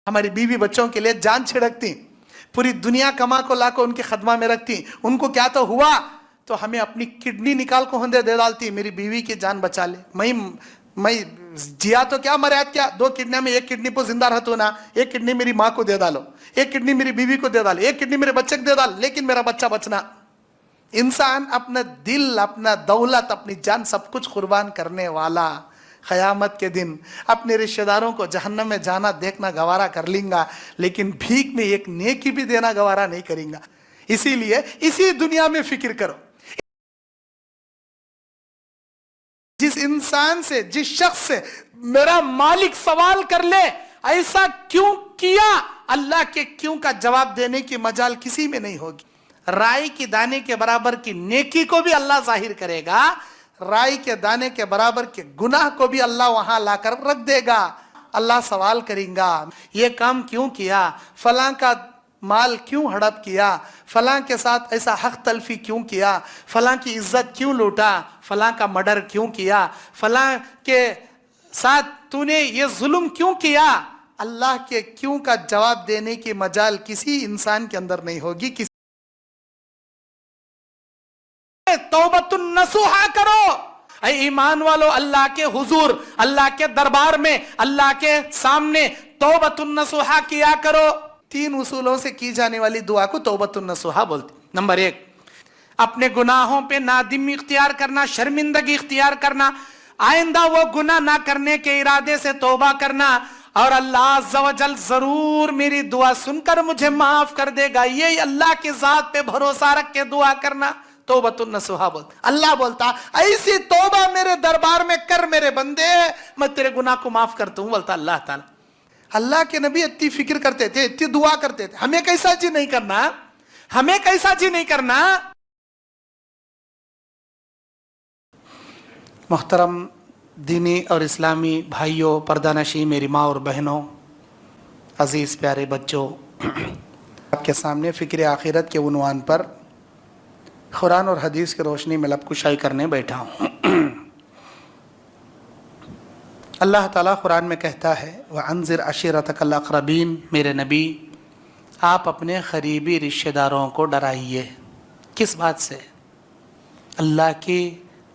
ہماری بیوی بچوں کے لیے جان چھڑکتی، پوری دنیا کما کو لا کو ان کے خدمہ میں رکھتی، ان کو کیا تو ہوا تو ہمیں اپنی کڈنی نکال کو ہندے دے ڈالتی، میری بیوی کی جان بچا لے، میں جیا تو کیا مراد کیا، 2 کڈنی میں 1 کڈنی پہ زندہ رہتو نا، 1 کڈنی میری ماں کو دے ڈالو، 1 کڈنی میری بیوی کو دے ڈالو، 1 کڈنی میرے بچے کو دے ڈال، لیکن میرا بچہ بچنا۔ انسان اپنا دل، اپنا دولت، اپنی جان سب کچھ قربان کرنے والا قیامت کے دن اپنے رشتہ داروں کو جہنم میں جانا دیکھنا گوارا کر لیں گا، لیکن بھیک میں ایک نیکی بھی دینا گوارا نہیں کریں گا۔ اسی لیے اسی دنیا میں فکر کرو، جس انسان سے، جس شخص سے میرا مالک سوال کر لے ایسا کیوں کیا، اللہ کے کیوں کا جواب دینے کی مجال کسی میں نہیں ہوگی۔ رائی کی دانے کے برابر کی نیکی کو بھی اللہ ظاہر کرے گا، رائی کے دانے کے برابر کے گناہ کو بھی اللہ وہاں لا کر رکھ دے گا۔ اللہ سوال کریں گا، یہ کام کیوں کیا، فلاں کا مال کیوں ہڑپ کیا، فلاں کے ساتھ ایسا حق تلفی کیوں کیا، فلاں کی عزت کیوں لوٹا، فلاں کا مرڈر کیوں کیا، فلاں کے ساتھ تو نے یہ ظلم کیوں کیا۔ اللہ کے کیوں کا جواب دینے کی مجال کسی انسان کے اندر نہیں ہوگی۔ توبۃ النصوحہ کرو، اے ایمان والو، اللہ کے حضور، اللہ کے دربار میں، اللہ کے سامنے توبۃ النصوحہ کیا کرو۔ 3 اصولوں سے کی جانے والی دعا کو توبۃ النصوحہ بولتے۔ نمبر 1، اپنے گناہوں پہ نادمی اختیار کرنا، شرمندگی اختیار کرنا، آئندہ وہ گناہ نہ کرنے کے ارادے سے توبہ کرنا، اور اللہ عز و جل ضرور میری دعا سن کر مجھے معاف کر دے گا، یہ اللہ کی ذات پہ بھروسہ رکھ کے دعا کرنا توبۃ النصوحہ بولتا۔ اللہ بولتا ایسی توبہ میرے دربار میں کر میرے بندے، میں تیرے گناہ کو معاف کرتا ہوں، بولتا اللہ تعالی۔ اللہ کے نبی اتنی فکر کرتے تھے، اتنی دعا کرتے تھے، ہمیں کیسا جی نہیں کرنا، ہمیں کیسا جی نہیں کرنا۔ محترم دینی اور اسلامی بھائیوں، پردہ نشین میری ماں اور بہنوں، عزیز پیارے بچوں، آپ کے سامنے فکر آخرت کے عنوان پر قرآن اور حدیث کی روشنی میں لب کشائی کرنے بیٹھا ہوں۔ اللہ تعالیٰ قرآن میں کہتا ہے وَأَنذِرْ عَشِيرَتَكَ الْأَقْرَبِينَ، میرے نبی آپ اپنے قریبی رشتہ داروں کو ڈرائیے۔ کس بات سے؟ اللہ کی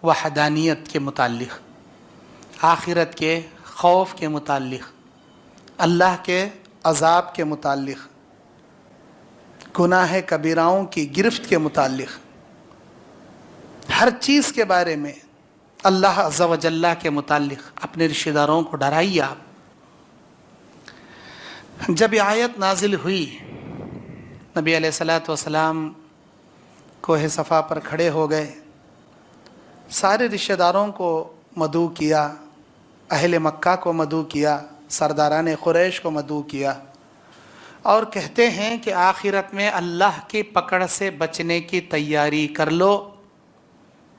وحدانیت کے متعلق، آخرت کے خوف کے متعلق، اللہ کے عذاب کے متعلق، گناہ کبیراؤں کی گرفت کے متعلق، ہر چیز کے بارے میں اللہ عز و جل کے متعلق اپنے رشتہ داروں کو ڈرائیے۔ آپ جب یہ آیت نازل ہوئی، نبی علیہ الصلوۃ والسلام کوہ صفا پر کھڑے ہو گئے، سارے رشتہ داروں کو مدعو کیا، اہل مکہ کو مدعو کیا، سرداران قریش کو مدعو کیا، اور کہتے ہیں کہ آخرت میں اللہ کی پکڑ سے بچنے کی تیاری کر لو،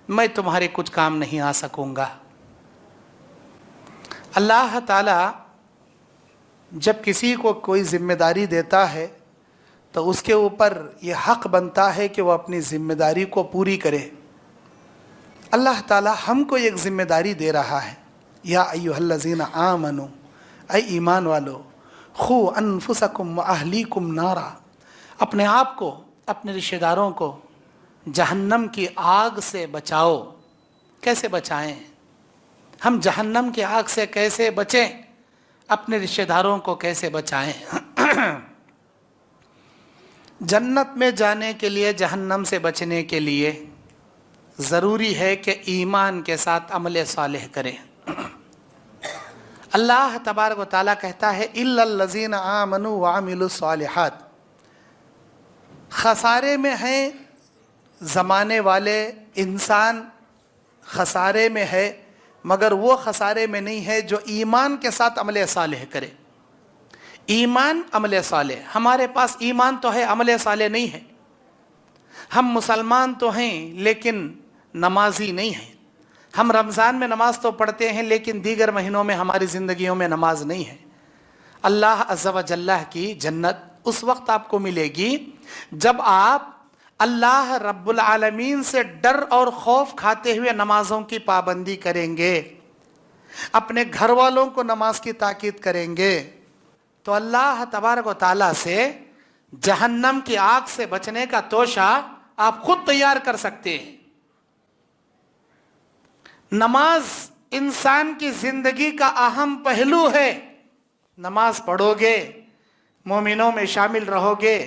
میں تمہارے کچھ کام نہیں آ سکوں گا۔ اللہ تعالیٰ جب کسی کو کوئی ذمہ داری دیتا ہے تو اس کے اوپر یہ حق بنتا ہے کہ وہ اپنی ذمہ داری کو پوری کرے۔ اللہ تعالیٰ ہم کو ایک ذمہ داری دے رہا ہے، یا ایھا الذین آمنوا، اے ایمان والو، قوا انفسکم واہلیکم نارا، اپنے آپ کو، اپنے رشتہ داروں کو جہنم کی آگ سے بچاؤ۔ کیسے بچائیں ہم جہنم کی آگ سے؟ کیسے بچیں؟ اپنے رشتہ داروں کو کیسے بچائیں؟ جنت میں جانے کے لیے، جہنم سے بچنے کے لیے ضروری ہے کہ ایمان کے ساتھ عمل صالح کریں۔ اللہ تبارک و تعالیٰ کہتا ہے الا الذین آمنوا وعملوا الصالحات، خسارے میں ہیں زمانے والے انسان، خسارے میں ہے، مگر وہ خسارے میں نہیں ہے جو ایمان کے ساتھ عمل صالح کرے۔ ایمان، عمل صالح، ہمارے پاس ایمان تو ہے، عمل صالح نہیں ہے۔ ہم مسلمان تو ہیں لیکن نمازی نہیں ہیں، ہم رمضان میں نماز تو پڑھتے ہیں لیکن دیگر مہینوں میں ہماری زندگیوں میں نماز نہیں ہے۔ اللہ عز و جل کی جنت اس وقت آپ کو ملے گی جب آپ اللہ رب العالمین سے ڈر اور خوف کھاتے ہوئے نمازوں کی پابندی کریں گے، اپنے گھر والوں کو نماز کی تاکید کریں گے، तो अल्लाह तबारक व ताला से जहन्नम की आग से बचने का तोशा आप खुद तैयार कर सकते हैं। नमाज इंसान की जिंदगी का अहम पहलू है। नमाज पढ़ोगे, मोमिनों में शामिल रहोगे,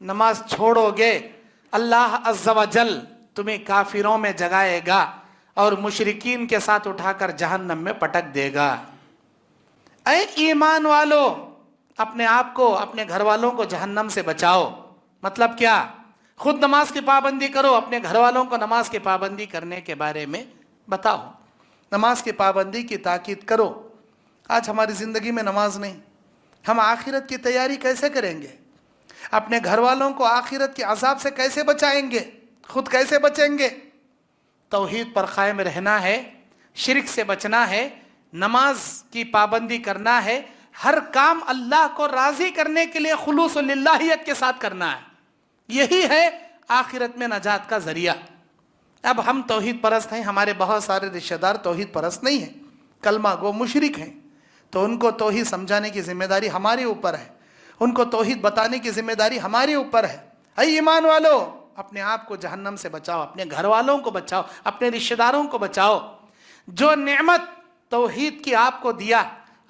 नमाज छोड़ोगे, अल्लाह अज़्ज़ा व जल तुम्हें काफिरों में जगाएगा और मुशरिकीन के साथ उठाकर जहन्नम में पटक देगा। ऐ ईमान वालों, अपने आप को, अपने घर वालों को जहन्नम से बचाओ। मतलब क्या? खुद नमाज की पाबंदी करो, अपने घर वालों को नमाज की पाबंदी करने के बारे में बताओ, नमाज की पाबंदी की ताकीद करो। आज हमारी ज़िंदगी में नमाज नहीं, हम आखिरत की तैयारी कैसे करेंगे? अपने घर वालों को आखिरत के अजाब से कैसे बचाएंगे? खुद कैसे बचेंगे? तौहीद पर कायम रहना है, शिरक से बचना है, नमाज की पाबंदी करना है, हर काम अल्लाह को राज़ी करने के लिए खुलूस व लिल्लाहियत के साथ करना है। यही है आखिरत में नजात का ज़रिया। अब हम तौहीद परस्त हैं, हमारे बहुत सारे रिश्तेदार तौहीद परस्त नहीं हैं, कलमा गो मुशरिक हैं, तो उनको तौहीद समझाने की जिम्मेदारी हमारे ऊपर है, उनको तौहीद बताने की जिम्मेदारी हमारे ऊपर है। ऐ ईमान वालों, अपने आप को जहन्नम से बचाओ, अपने घर वालों को बचाओ, अपने रिश्तेदारों को बचाओ। जो नेमत तौहीद की आपको दिया,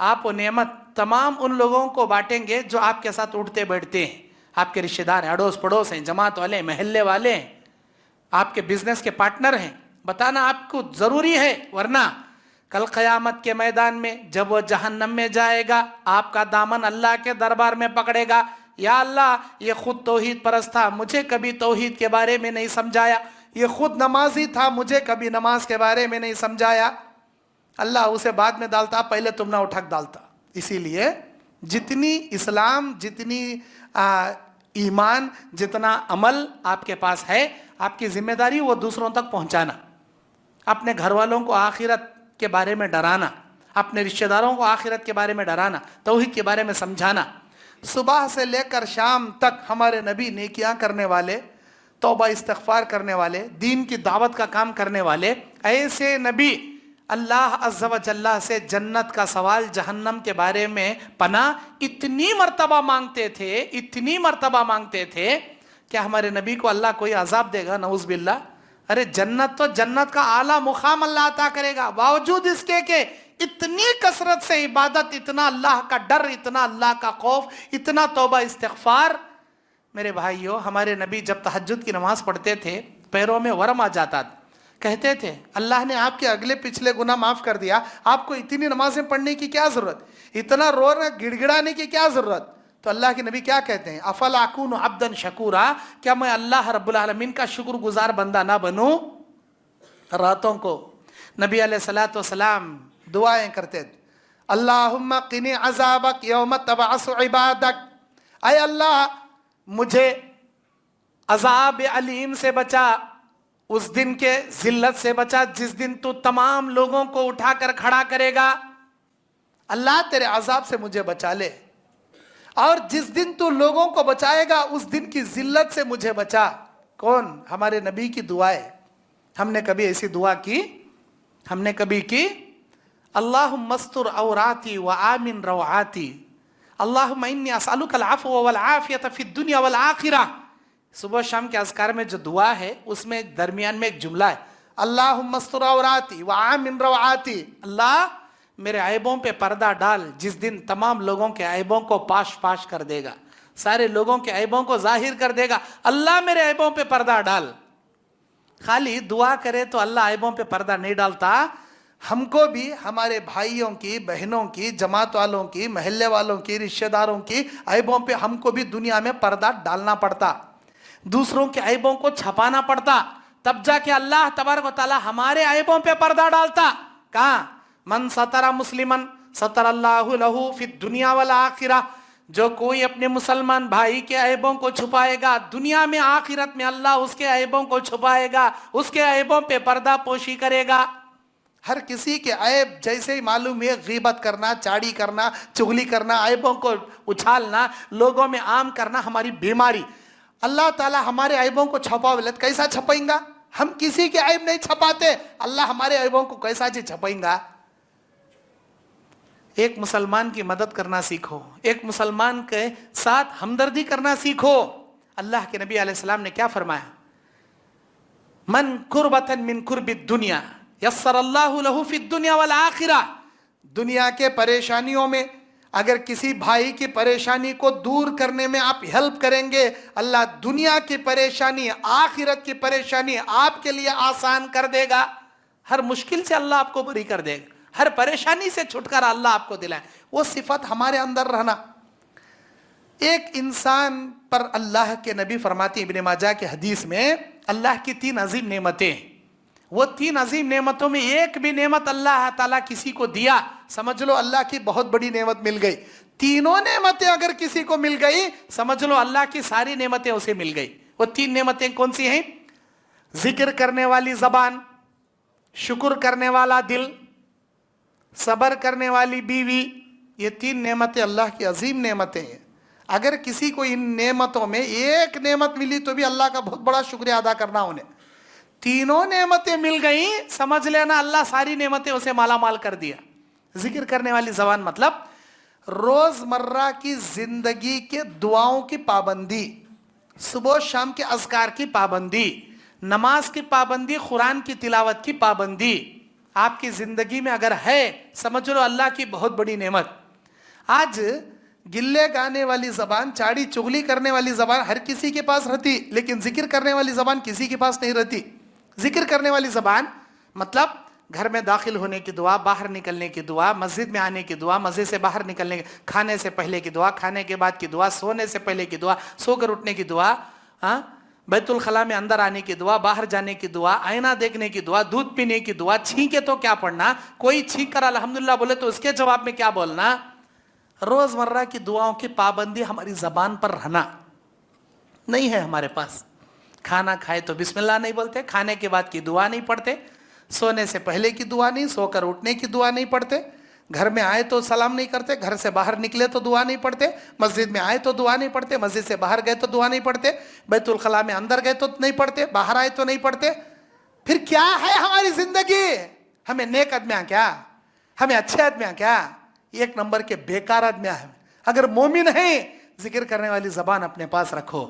आप वो नेमत तमाम उन लोगों को बांटेंगे जो आपके साथ उठते बैठते हैं, आपके रिश्तेदार हैं, अड़ोस पड़ोस हैं, जमात वाले, महल्ले वाले हैं, आपके बिजनेस के पार्टनर हैं। बताना आपको ज़रूरी है, वरना कल क़यामत के मैदान में जब वो जहन्नम में जाएगा, आपका दामन अल्लाह के दरबार में पकड़ेगा। या अल्लाह, ये खुद तौहीद परस्त था, मुझे कभी तौहीद के बारे में नहीं समझाया, ये खुद नमाजी था, मुझे कभी नमाज के बारे में नहीं समझाया। अल्लाह उसे बाद में डालता, पहले तुम ना उठक डालता। इसीलिए जितनी इस्लाम, जितनी ईमान, जितना अमल आपके पास है, आपकी जिम्मेदारी वो दूसरों तक पहुंचाना, अपने घर वालों को आखिरत के बारे में डराना, अपने रिश्तेदारों को आखिरत के बारे में डराना, तौहीद के बारे में समझाना। सुबह से लेकर शाम तक हमारे नबी नेकियां करने वाले, तौबा इस्तगफार करने वाले, दीन की दावत का काम करने वाले, ऐसे नबी अल्लाह अज़्ज़ा व जल्ला से जन्नत का सवाल, जहन्नम के बारे में पनाह इतनी मर्तबा मांगते थे, इतनी मर्तबा मांगते थे। क्या हमारे नबी को अल्लाह कोई अजाब देगा? नऊज़ बिल्लाह। अरे जन्नत तो जन्नत का आला मुकाम अल्लाह अता करेगा, बावजूद इसके के इतनी कसरत से इबादत, इतना अल्लाह का डर, इतना अल्लाह का खौफ, इतना तौबा इस्तिगफार। मेरे भाइयों, हमारे नबी जब तहज्जुद की नमाज पढ़ते थे, पैरों में वरम आ जाता था, कहते थे अल्लाह ने आपके अगले पिछले गुनाह माफ़ कर दिया, आपको इतनी नमाजें पढ़ने की क्या ज़रूरत, इतना रोना गिड़गिड़ाने की क्या ज़रूरत। तो अल्लाह के नबी क्या कहते हैं? अफला अकूनु अब्दन शकूरा, क्या मैं अल्लाह रब्बुल आलमीन का शुक्रगुजार बंदा ना बनूं? रातों को नबी अलैहिस्सलातु वस्सलाम दुआएं करते थे, अल्लाहुम्मा क़िनी अज़ाबक यौम तबअसु इबादक, ऐ अल्लाह मुझे अज़ाब अलीम से बचा, उस दिन के जिल्लत से बचा जिस दिन तू तमाम लोगों को उठाकर खड़ा करेगा। अल्लाह तेरे अजाब से मुझे बचा ले, और जिस दिन तू लोगों को बचाएगा उस दिन की जिल्लत से मुझे बचा। कौन? हमारे नबी की दुआएं। हमने कभी ऐसी दुआ की? हमने कभी की? अल्लाहुम्मा अस्तुर औराती व आमिन रवाती, अल्लाहुम्मा इन्नी असअलुकल अफ़्व वल आफ़ियत फ़िद दुनिया वल आखिरह। सुबह शाम के अज़कार में जो दुआ है उसमें दरमियान में एक जुमला है, अल्लाहुम्मा अस्तुर औराती व आमिन रवाती, अल्लाह मेरे ऐबों पे पर्दा डाल, जिस दिन तमाम लोगों के ऐबों को पाश पाश कर देगा, सारे लोगों के ऐबों को जाहिर कर देगा। अल्लाह मेरे ऐबों पे पर्दा डाल। खाली दुआ करे तो अल्लाह ऐबों पे पर्दा नहीं डालता, हमको भी हमारे भाइयों की, बहनों की, जमात वालों की, महल्ले वालों की, रिश्तेदारों की ऐबों पे हमको भी दुनिया में पर्दा डालना पड़ता, दूसरों के ऐबों को छपाना पड़ता, तब जाके अल्लाह तबारक व तआला हमारे ऐबों पे पर्दा डालता। कहाँ? मन सतरा मुस्लिमन सतरल्लाहु लहू फिद दुनिया वल आखिरह, जो कोई अपने मुसलमान भाई के ऐबों को छुपाएगा, दुनिया में आखिरत में अल्लाह उसके ऐबों को छुपाएगा, उसके ऐबों पे पर्दा पोशी करेगा। हर किसी के ऐब जैसे ही मालूम है, गीबत करना, चाड़ी करना, चुगली करना, ऐबों को उछालना, लोगों में आम करना हमारी बीमारी। अल्लाह ताला हमारे ऐबों को छपावे, कैसा छपाएंगा? हम किसी के ऐब नहीं छपाते, अल्लाह हमारे ऐबों को कैसा जी छपाएंगा? ایک مسلمان کی مدد کرنا سیکھو، ایک مسلمان کے ساتھ ہمدردی کرنا سیکھو۔ اللہ کے نبی علیہ السلام نے کیا فرمایا؟ من کربتن من کرب الدنیا یسر اللہ لہ فی الدنیا والآخرہ۔ دنیا کے پریشانیوں میں اگر کسی بھائی کی پریشانی کو دور کرنے میں آپ ہیلپ کریں گے، اللہ دنیا کی پریشانی، آخرت کی پریشانی آپ کے لیے آسان کر دے گا۔ ہر مشکل سے اللہ آپ کو بری کر دے گا، ہر پریشانی سے چھٹکارا اللہ آپ کو دلائے۔ وہ صفت ہمارے اندر رہنا۔ ایک انسان پر اللہ کے نبی فرماتے ہیں ابن ماجہ کے حدیث میں، اللہ کی 3 عظیم نعمتیں، وہ 3 عظیم نعمتوں میں ایک بھی نعمت اللہ تعالیٰ کسی کو دیا، سمجھ لو اللہ کی بہت بڑی نعمت مل گئی۔ تینوں نعمتیں اگر کسی کو مل گئی، سمجھ لو اللہ کی ساری نعمتیں اسے مل گئی۔ وہ 3 نعمتیں کون سی ہیں؟ ذکر کرنے والی زبان، شکر کرنے والا دل، صبر کرنے والی بیوی۔ یہ 3 نعمتیں اللہ کی عظیم نعمتیں ہیں۔ اگر کسی کو ان نعمتوں میں ایک نعمت ملی تو بھی اللہ کا بہت بڑا شکریہ ادا کرنا انہیں۔ تینوں نعمتیں مل گئیں، سمجھ لینا اللہ ساری نعمتیں اسے مالا مال کر دیا۔ ذکر کرنے والی زبان مطلب روز مرہ کی زندگی کے دعاؤں کی پابندی، صبح و شام کے اذکار کی پابندی، نماز کی پابندی، قرآن کی تلاوت کی پابندی آپ کی زندگی میں اگر ہے، سمجھ لو اللہ کی بہت بڑی نعمت۔ آج گلے گانے والی زبان، چاڑی چغلی کرنے والی زبان ہر کسی کے پاس رہتی، لیکن ذکر کرنے والی زبان کسی کے پاس نہیں رہتی۔ ذکر کرنے والی زبان مطلب گھر میں داخل ہونے کی دعا، باہر نکلنے کی دعا، مسجد میں آنے کی دعا، مسجد سے باہر نکلنے کی، کھانے سے پہلے کی دعا، کھانے کے بعد کی دعا، سونے سے پہلے کی دعا، سو کر اٹھنے کی دعا، بیت الخلاء میں اندر آنے کی دعا، باہر جانے کی دعا، آئینہ دیکھنے کی دعا، دودھ پینے کی دعا، چھینکے تو کیا پڑھنا، کوئی چھینک کر الحمدللہ بولے تو اس کے جواب میں کیا بولنا۔ روز مرہ کی دعاؤں کی پابندی ہماری زبان پر رہنا نہیں ہے ہمارے پاس۔ کھانا کھائے تو بسم اللہ نہیں بولتے، کھانے کے بعد کی دعا نہیں پڑھتے، سونے سے پہلے کی دعا نہیں، سو کر اٹھنے کی دعا نہیں پڑھتے، گھر میں آئے تو سلام نہیں کرتے، گھر سے باہر نکلے تو دعا نہیں پڑھتے، مسجد میں آئے تو دعا نہیں پڑھتے، مسجد سے باہر گئے تو دعا نہیں پڑھتے، بیت الخلاء میں اندر گئے تو نہیں پڑھتے، باہر آئے تو نہیں پڑھتے۔ پھر کیا ہے ہماری زندگی؟ ہمیں نیک آدمیاں کیا؟ ہمیں اچھے آدمیاں کیا؟ ایک نمبر کے بیکار آدمیاں ہیں۔ اگر مومن ہیں، ذکر کرنے والی زبان اپنے پاس رکھو،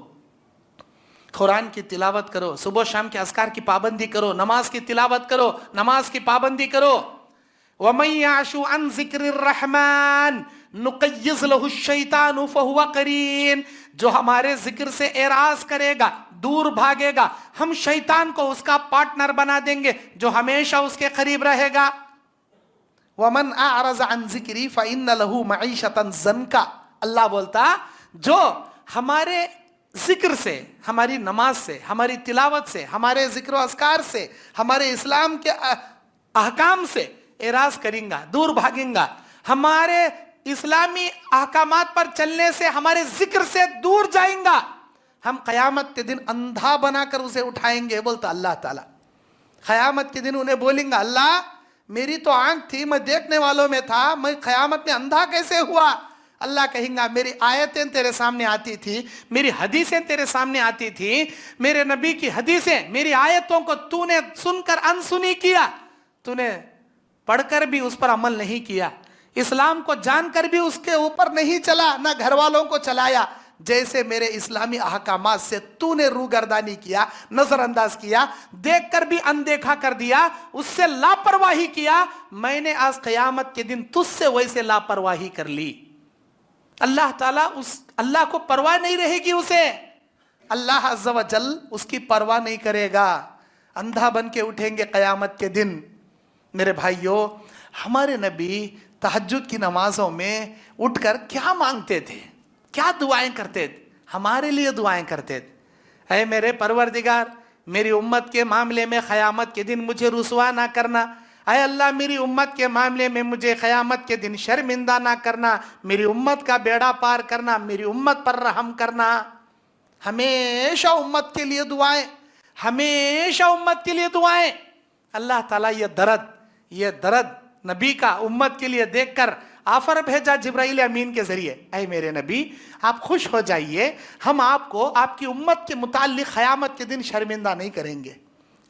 قرآن کی تلاوت کرو، صبح شام کے اذکار کی پابندی کرو، نماز کی تلاوت کرو، نماز کی پابندی کرو۔ وَمَن يَعْشُ عَن ذِكْرِ الرَّحْمَنِ نُقَيِّضْ لَهُ الشَّيْطَانُ فَهُوَ قَرِينٌ۔ جو ہمارے ذکر سے اعراض کرے گا، دور بھاگے گا، ہم شیطان کو اس کا پارٹنر بنا دیں گے جو ہمیشہ اس کے قریب رہے گا۔ وَمَنْ أَعْرَضَ عَنْ ذِكْرِي فَإِنَّ لَهُ مَعِيشَةً ضَنْكَ۔ اللہ بولتا جو ہمارے ذکر سے، ہماری نماز سے، ہماری تلاوت سے، ہمارے ذکر و اذکار سے، ہمارے اسلام کے احکام سے اعراض کریں گا، دور بھاگیں گا، ہمارے اسلامی احکامات پر چلنے سے، ہمارے ذکر سے دور جائیں گا، ہم قیامت کے دن اندھا بنا کر اسے اٹھائیں گے، بولتا اللہ تعالیٰ۔ قیامت کے دن انہیں بولیں گا اللہ میری تو آنکھ تھی، میں دیکھنے والوں میں تھا، میں قیامت میں اندھا کیسے ہوا؟ اللہ کہیں گا میری آیتیں تیرے سامنے آتی تھی، میری حدیثیں تیرے سامنے آتی تھی، میرے نبی کی حدیثیں، میری آیتوں کو تو نے سن کر انسنی کیا، تو نے پڑھ کر بھی اس پر عمل نہیں کیا، اسلام کو جان کر بھی اس کے اوپر نہیں چلا، نہ گھر والوں کو چلایا، جیسے میرے اسلامی احکامات سے تو نے روگردانی کیا، نظر انداز کیا، دیکھ کر بھی اندیکھا کر دیا، اس سے لاپرواہی کیا، میں نے آج قیامت کے دن تجھ سے ویسے لاپرواہی کر لی۔ اللہ تعالیٰ اللہ کو پرواہ نہیں رہے گی اسے، اللہ عز و جل اس کی پرواہ نہیں کرے گا، اندھا بن کے اٹھیں گے قیامت کے دن۔ میرے بھائیوں، ہمارے نبی تہجد کی نمازوں میں اٹھ کر کیا مانگتے تھے، کیا دعائیں کرتے تھے؟ ہمارے لیے دعائیں کرتے تھے، اے میرے پروردگار میری امت کے معاملے میں قیامت کے دن مجھے رسوا نہ کرنا، اے اللہ میری امت کے معاملے میں مجھے قیامت کے دن شرمندہ نہ کرنا، میری امت کا بیڑا پار کرنا، میری امت پر رحم کرنا۔ ہمیشہ امت کے لیے دعائیں، ہمیشہ امت کے لیے دعائیں۔ اللہ تعالیٰ یہ درد نبی کا امت کے لیے دیکھ کر آفر بھیجا جبرائیل امین کے ذریعے، اے میرے نبی آپ خوش ہو جائیے، ہم آپ کو آپ کی امت کے متعلق قیامت کے دن شرمندہ نہیں کریں گے،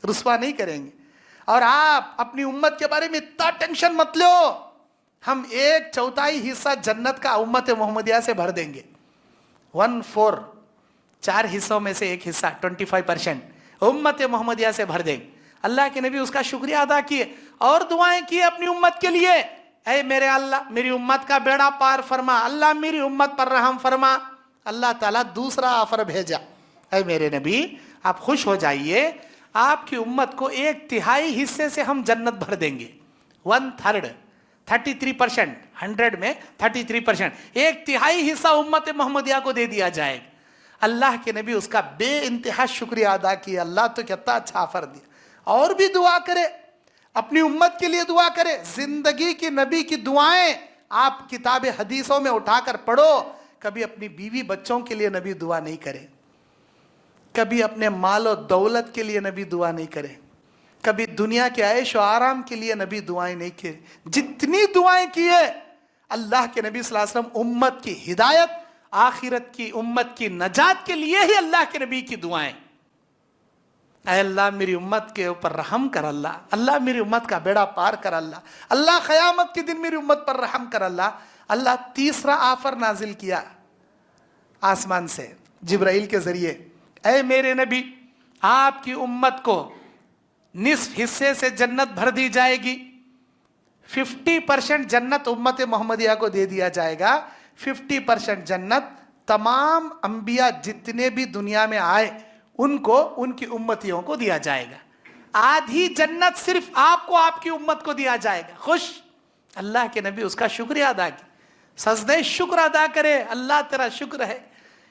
رسوا نہیں کریں گے، اور آپ اپنی امت کے بارے میں اتنا ٹینشن مت لو، ہم 1/4 حصہ جنت کا امت محمدیہ سے بھر دیں گے. 1/4 4 حصوں میں سے ایک حصہ 25% امت محمدیہ سے بھر دیں گے. اللہ کے نبی اس کا شکریہ ادا کیے اور دعائیں کی اپنی امت کے لیے. اے میرے اللہ میری امت کا بیڑا پار فرما, اللہ میری امت پر رحم فرما. اللہ تعالیٰ دوسرا آفر بھیجا, اے میرے نبی آپ خوش ہو جائیے, آپ کی امت کو 1/3 حصے سے ہم جنت بھر دیں گے. 1/3 33%, 100 میں 33%, 1/3 حصہ امت محمدیہ کو دے دیا جائے گا. اللہ کے نبی اس کا بے انتہا شکریہ ادا کیا. اللہ تو کتنا اچھا آفر دیا. اور بھی دعا کرے, اپنی امت کے لیے دعا کرے. زندگی کی نبی کی دعائیں آپ کتاب حدیثوں میں اٹھا کر پڑھو. کبھی اپنی بیوی بچوں کے لیے نبی دعا نہیں کرے, کبھی اپنے مال و دولت کے لیے نبی دعا نہیں کرے, کبھی دنیا کے عیش و آرام کے لیے نبی دعائیں نہیں کی. جتنی دعائیں کیے اللہ کے نبی صلی اللہ علیہ وسلم امت کی ہدایت, آخرت کی امت کی نجات کے لیے ہی اللہ کے نبی کی دعائیں. اے اللہ میری امت کے اوپر رحم کر اللہ, اللہ میری امت کا بیڑا پار کر اللہ, اللہ قیامت کے دن میری امت پر رحم کر اللہ. اللہ تیسرا آفر نازل کیا آسمان سے جبرائیل کے ذریعے, اے میرے نبی آپ کی امت کو نصف حصے سے جنت بھر دی جائے گی. 50% جنت امت محمدیہ کو دے دیا جائے گا. 50% جنت تمام انبیاء جتنے بھی دنیا میں آئے ان کو, ان کی امتیوں کو دیا جائے گا. آدھی جنت صرف آپ کو, آپ کی امت کو دیا جائے گا. خوش. اللہ کے نبی اس کا شکریہ ادا کیا, سجدہ شکر ادا کرے, اللہ تیرا شکر ہے.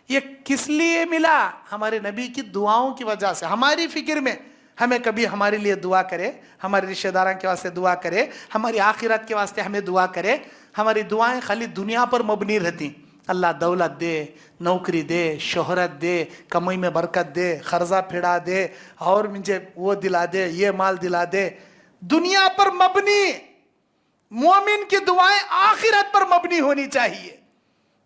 یہ کس لیے ملا؟ ہمارے نبی کی دعاؤں کی وجہ سے. ہماری فکر میں ہمیں کبھی ہمارے لیے دعا کرے, ہمارے رشتہ داروں کے واسطے دعا کرے, ہماری آخرت کے واسطے ہمیں دعا کرے. ہماری دعائیں خالی دنیا پر مبنی رہتی. اللہ دولت دے, نوکری دے, شہرت دے, کمائی میں برکت دے, قرضہ پھڑا دے, اور مجھے وہ دلا دے, یہ مال دلا دے. دنیا پر مبنی. مومن کی دعائیں آخرت پر مبنی ہونی چاہیے.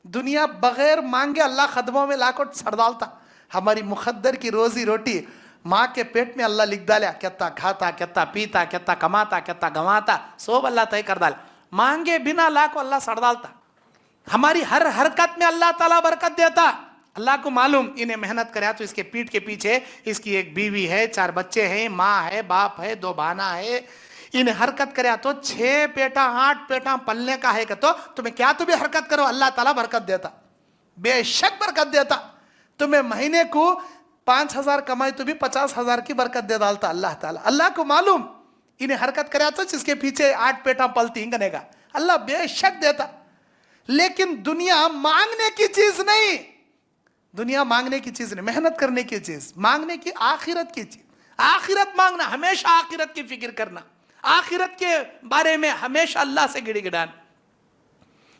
دنیا بغیر مانگے اللہ قدموں میں لا کر چھڑ ڈالتا. ہماری مقدر کی روزی روٹی ماں کے پیٹ میں اللہ لکھ ڈالا, کتنا کھاتا, کتنا پیتا, کتنا کماتا, کتنا گنواتا, سب اللہ طے کر ڈال. مانگے بنا لا کو اللہ سڑ ڈالتا. ہماری ہر حرکت میں اللہ تعالیٰ برکت دیتا. اللہ کو معلوم انہیں محنت کریا تو اس کے پیٹ کے پیچھے اس کی ایک بیوی ہے, 4 بچے ہیں, ماں ہے, باپ ہے, 2 بہنا ہے. انہیں حرکت کریا تو 6 پیٹا 8 پیٹا پلنے کا ہے کہ تو تمہیں کیا, تمہیں حرکت کرو اللہ تعالیٰ برکت دیتا, بے شک برکت دیتا. تمہیں مہینے کو 5,000 کمائی تو بھی 50,000 کی برکت دے ڈالتا اللہ تعالیٰ. اللہ کو معلوم انہیں حرکت کریا تو جس کے پیچھے 8 پیٹا پلتی گنے گا, اللہ بے شک دیتا. لیکن دنیا مانگنے کی چیز نہیں, دنیا مانگنے کی چیز نہیں, محنت کرنے کی چیز, مانگنے کی آخرت کی چیز. آخرت مانگنا, ہمیشہ آخرت کی فکر کرنا, آخرت کے بارے میں ہمیشہ اللہ سے گڑی گڑانا.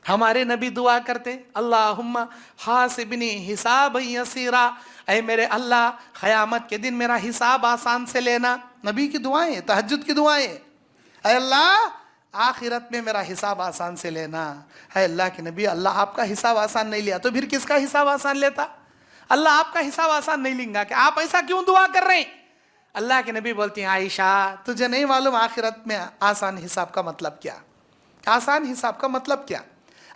ہمارے نبی دعا کرتے, اللہم حاسبنی حسابا یسیرا, اے میرے اللہ قیامت کے دن میرا حساب آسان سے لینا. نبی کی دعائیں, تہجد کی دعائیں, اے اللہ آخرت میں میرا حساب آسان سے لینا. اے اللہ کے نبی, اللہ آپ کا حساب آسان نہیں لیا تو پھر کس کا حساب آسان لیتا؟ اللہ آپ کا حساب آسان نہیں لیں گا کہ آپ ایسا کیوں دعا کر رہے ہیں؟ اللہ کے نبی بولتی ہیں, عائشہ تجھے نہیں معلوم آخرت میں آسان حساب کا مطلب کیا؟ آسان حساب کا مطلب کیا؟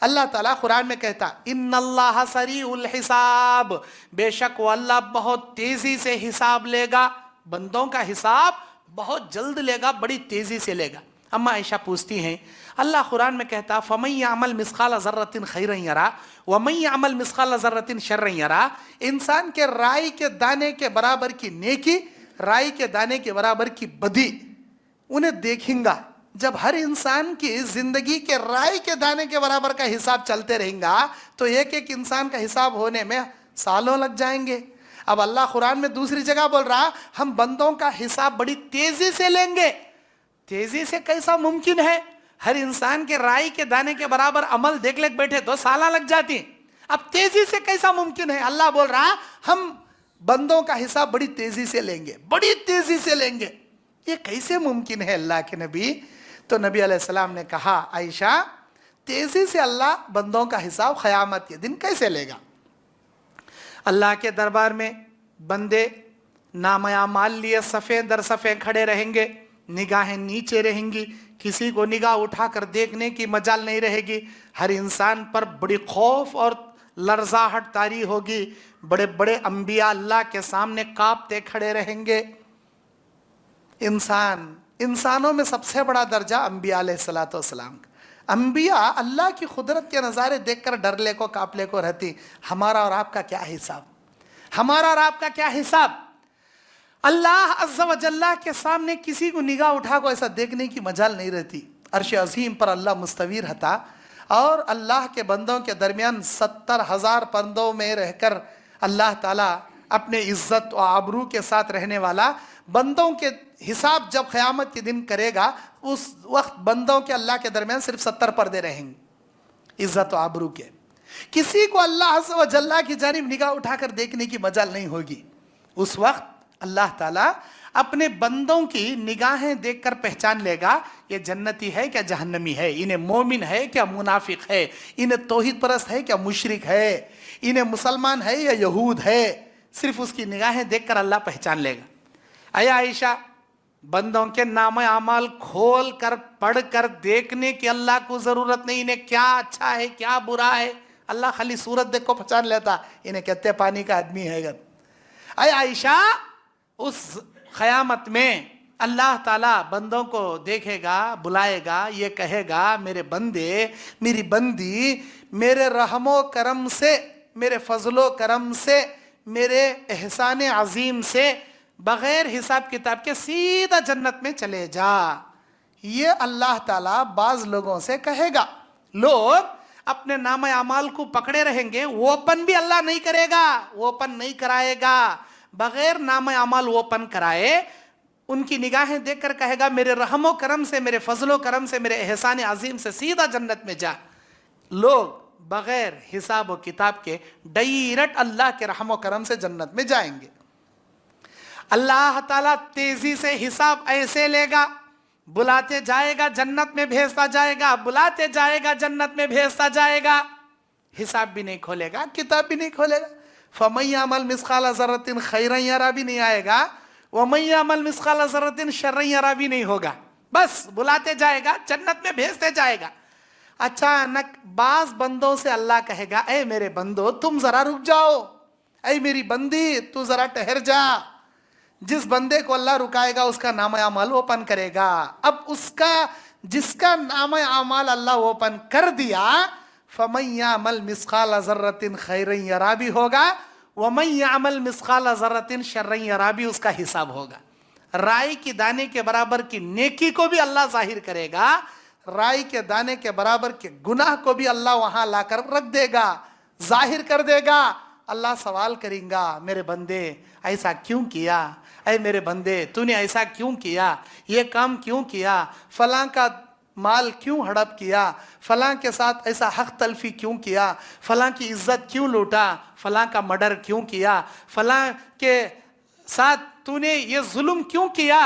اللہ تعالیٰ قرآن میں کہتا, ان اللہ سریع الحساب, بے شک وہ اللہ بہت تیزی سے حساب لے گا. بندوں کا حساب بہت جلد لے گا, بڑی تیزی سے لے گا. اما عائشہ پوچھتی ہیں, اللہ قرآن میں کہتا, فَمَن يَعْمَلْ مِثْقَالَ ذَرَّةٍ خَيْرًا يَرَى وَمَن يَعْمَلْ مِثْقَالَ ذَرَّةٍ شَرًّا يَرَى. انسان کے رائی کے دانے کے برابر کی نیکی, رائی کے دانے کے برابر کی بدی انہیں دیکھیں گا. جب ہر انسان کی زندگی کے رائی کے دانے کے برابر کا حساب چلتے رہیں گا تو ایک ایک انسان کا حساب ہونے میں سالوں لگ جائیں گے. اب اللہ قرآن میں دوسری جگہ بول رہا, ہم بندوں کا حساب بڑی تیزی سے لیں گے. تیزی سے کیسا ممکن ہے؟ ہر انسان کے رائی کے دانے کے برابر عمل دیکھ لے بیٹھے تو سالہ لگ جاتی. اب تیزی سے کیسا ممکن ہے؟ اللہ بول رہا ہم بندوں کا حساب بڑی تیزی سے لیں گے, بڑی تیزی سے لیں گے. یہ کیسے ممکن ہے اللہ کے نبی؟ تو نبی علیہ السلام نے کہا, عائشہ تیزی سے اللہ بندوں کا حساب قیامت کے دن کیسے لے گا؟ اللہ کے دربار میں بندے نامہ اعمال لیے صفیں در صفیں کھڑے رہیں گے. निगाहें नीचे रहेंगी, किसी को निगाह उठाकर देखने की मजाल नहीं रहेगी। हर इंसान पर बड़ी खौफ और लर्जाहट तारी होगी। बड़े बड़े अंबिया अल्लाह के सामने कांपते खड़े रहेंगे। इंसानों में सबसे बड़ा दर्जा अंबिया अलैहिस्सलातु वस्सलाम का। अंबिया अल्लाह की कुदरत के नज़ारे देखकर डरले को कांपले को रहती। हमारा और आपका क्या हिसाब, हमारा और आपका क्या हिसाब। अल्लाह अज़्ज़ा व जल्ला के सामने किसी को निगाह उठा को ऐसा देखने की मजाल नहीं रहती। अर्श अज़ीम पर अल्लाह मुस्तवी रहता और अल्लाह के बंदों के दरमियान 70,000 पर्दों में रहकर अल्लाह ताला अपने इज्जत और आबरू के साथ रहने वाला बंदों के हिसाब जब क़यामत के दिन करेगा, उस वक्त बंदों के अल्लाह के दरमियान सिर्फ 70 पर्दे रहेंगे इज्जत और आबरू के। किसी को अल्लाह अज़्ज़ा व जल्ला की जानिब निगाह उठाकर देखने की मजाल नहीं होगी। उस वक्त अल्लाह ताला अपने बंदों की निगाहें देखकर पहचान लेगा ये जन्नती है क्या जहन्नमी है, इन्हें मोमिन है क्या मुनाफिक है, इन्हें तौहीद परस्त है क्या मुशरिक है, इन्हें मुसलमान है या यहूद है। सिर्फ उसकी निगाहें देखकर अल्लाह पहचान लेगा। अय आयशा, बंदों के नाम अमाल खोल कर पढ़ कर देखने की अल्लाह को जरूरत नहीं, इन्हें क्या अच्छा है क्या बुरा है, अल्लाह खाली सूरत देख को पहचान लेता इन्हें कहते पानी का आदमी है। अय आयशा, उस क़यामत में अल्लाह ताला बंदों को देखेगा, बुलाएगा, ये कहेगा मेरे बंदे मेरी बंदी मेरे रहमो करम से, मेरे फजलो करम से, मेरे एहसान अजीम से बग़ैर हिसाब किताब के सीधा जन्नत में चले जा। ये अल्लाह ताला बाज़ लोगों से कहेगा। लोग अपने नाम अमाल को पकड़े रहेंगे, वो ओपन भी अल्लाह नहीं करेगा, वो ओपन नहीं कराएगा। बगैर नाम अमाल ओपन कराए उनकी निगाहें देखकर कहेगा मेरे रहमो करम से, मेरे फजलो करम से, मेरे एहसान अजीम से सीधा जन्नत में जा। लोग बगैर हिसाब व किताब के डायरेक्ट अल्लाह के रहमो करम से जन्नत में जाएंगे। अल्लाह ताला तेजी से हिसाब ऐसे लेगा, बुलाते जाएगा जन्नत में भेजता जाएगा, बुलाते जाएगा जन्नत में भेजता जाएगा। हिसाब भी नहीं खोलेगा, किताब भी नहीं खोलेगा। फमन यअमल मिस्काल ज़र्रतिन खैरन यरा भी नहीं आएगा, वमन यअमल मिस्काल ज़र्रतिन शर्रन यरा भी नहीं होगा। बस बुलाते जाएगा, जन्नत में भेजते जाएगा। अचानक बाज बंदों से अल्लाह कहेगा ऐ मेरे बंदो तुम जरा रुक जाओ, ऐ मेरी बंदी तू जरा ठहर जा। जिस बंदे को अल्लाह रुकाएगा उसका नाम अमाल ओपन करेगा। अब उसका जिसका नाम अमाल अल्लाह ओपन कर दिया, फमन यअमल मिस्काल ज़र्रतिन खैरन यरा भी होगा, वमन यअमल मिस्काल ज़र्रतिन शर्रन यरा भी उसका हिसाब होगा। राई की दाने के बराबर की नेकी को भी अल्लाह जाहिर करेगा, राई के दाने के बराबर के गुनाह को भी अल्लाह वहां लाकर रख देगा, जाहिर कर देगा। अल्लाह सवाल करेगा मेरे बंदे ऐसा क्यों किया, ऐ मेरे बंदे तूने ऐसा क्यों किया, ये काम क्यों किया, फलां का माल क्यों हड़प किया, फलां के साथ ऐसा हक तलफी क्यों किया, फलां की इज्जत क्यों लूटा, फलां का मर्डर क्यों किया, फलां के साथ तूने ये जुल्म क्यों किया।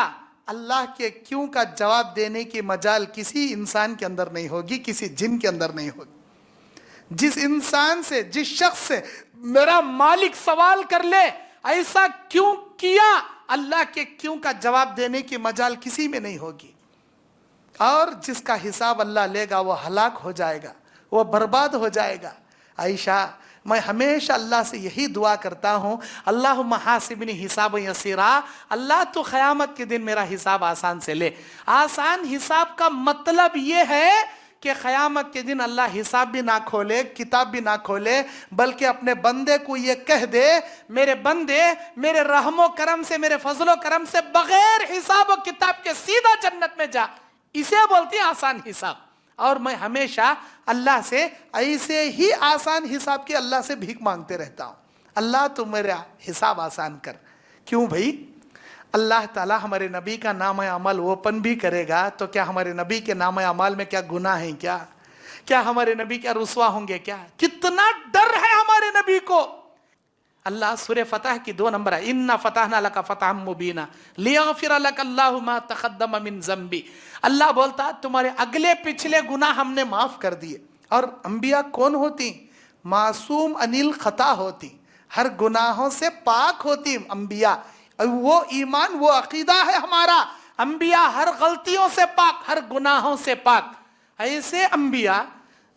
अल्लाह के क्यों का जवाब देने की मजाल किसी इंसान के अंदर नहीं होगी, किसी जिन के अंदर नहीं होगी। जिस इंसान से, जिस शख्स से मेरा मालिक सवाल कर ले ऐसा क्यों किया, अल्लाह के क्यों का जवाब देने की मजाल किसी में नहीं होगी। और जिसका हिसाब अल्लाह लेगा वो हलाक हो जाएगा, वो बर्बाद हो जाएगा। आयशा, मैं हमेशा अल्लाह से यही दुआ करता हूँ, अल्लाहुम्मा हासिबनी हिसाब यसीरा, अल्लाह तो क़यामत के दिन मेरा हिसाब आसान से ले। आसान हिसाब का मतलब ये है कि क़यामत के दिन अल्लाह हिसाब भी ना खोले, किताब भी ना खोले, बल्कि अपने बंदे को ये कह दे मेरे बंदे मेरे रहमो करम से, मेरे फजलो करम से बगैर हिसाब और किताब के सीधा जन्नत में जा। इसे बोलती है आसान हिसाब। और मैं हमेशा अल्लाह से ऐसे ही आसान हिसाब की अल्लाह से भीख मांगते रहता हूँ, अल्लाह तो मेरा हिसाब आसान कर। क्यों भाई, अल्लाह ताला हमारे नबी का नाम अमल ओपन भी करेगा तो क्या हमारे नबी के नाम अमल में क्या गुनाह है, क्या हमारे नबी क्या रुसवा होंगे, क्या कितना डर है हमारे नबी को। अल्लाह सूरह फतह की 2 नंबर है, इन्ना फतहना लका फतहम मुबीना लियगफिर लक अल्लाहु मा तक़द्दम मिन ज़म्बी। अल्लाह बोलता तुम्हारे अगले पिछले गुनाह हमने माफ कर दिए। और अंबिया कौन होती, मासूम अनिल खता होती, हर गुनाहों से पाक होती अंबिया। वो ईमान वो अकीदा है हमारा, انبیاء ہر غلطیوں سے پاک، ہر گناہوں سے پاک. ایسے انبیاء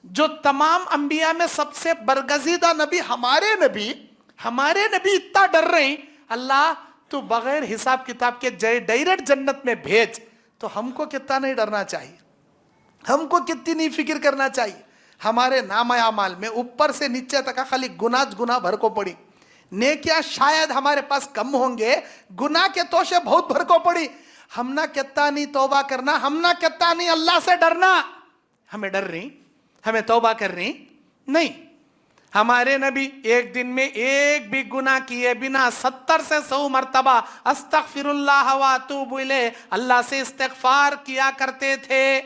جو تمام انبیاء میں سب سے برگزیدہ نبی ہمارے نبی اتنا ڈر رہے ہیں، اللہ تو بغیر حساب کتاب کے ڈائریکٹ جنت میں بھیج. تو ہم کو کتنا نہیں ڈرنا چاہیے، ہم کو کتنی نہیں فکر کرنا چاہیے. ہمارے نامہ اعمال میں اوپر سے نیچے تک خالی گناہ بھر کو پڑی. نیکیاں شاید ہمارے پاس کم ہوں گے، گناہ کے توشے بہت بھر کو پڑی. ہم نہ کتنا نہیں توبہ کرنا، ہم نہ کتنا نہیں اللہ سے ڈرنا. ہمیں ڈر رہی، ہمیں توبہ کر رہی نہیں. ہمارے نبی ایک دن میں ایک بھی گناہ کیے بنا 70 سے 100 مرتبہ استغفر اللہ واتوب الیہ، اللہ سے استغفار کیا کرتے تھے.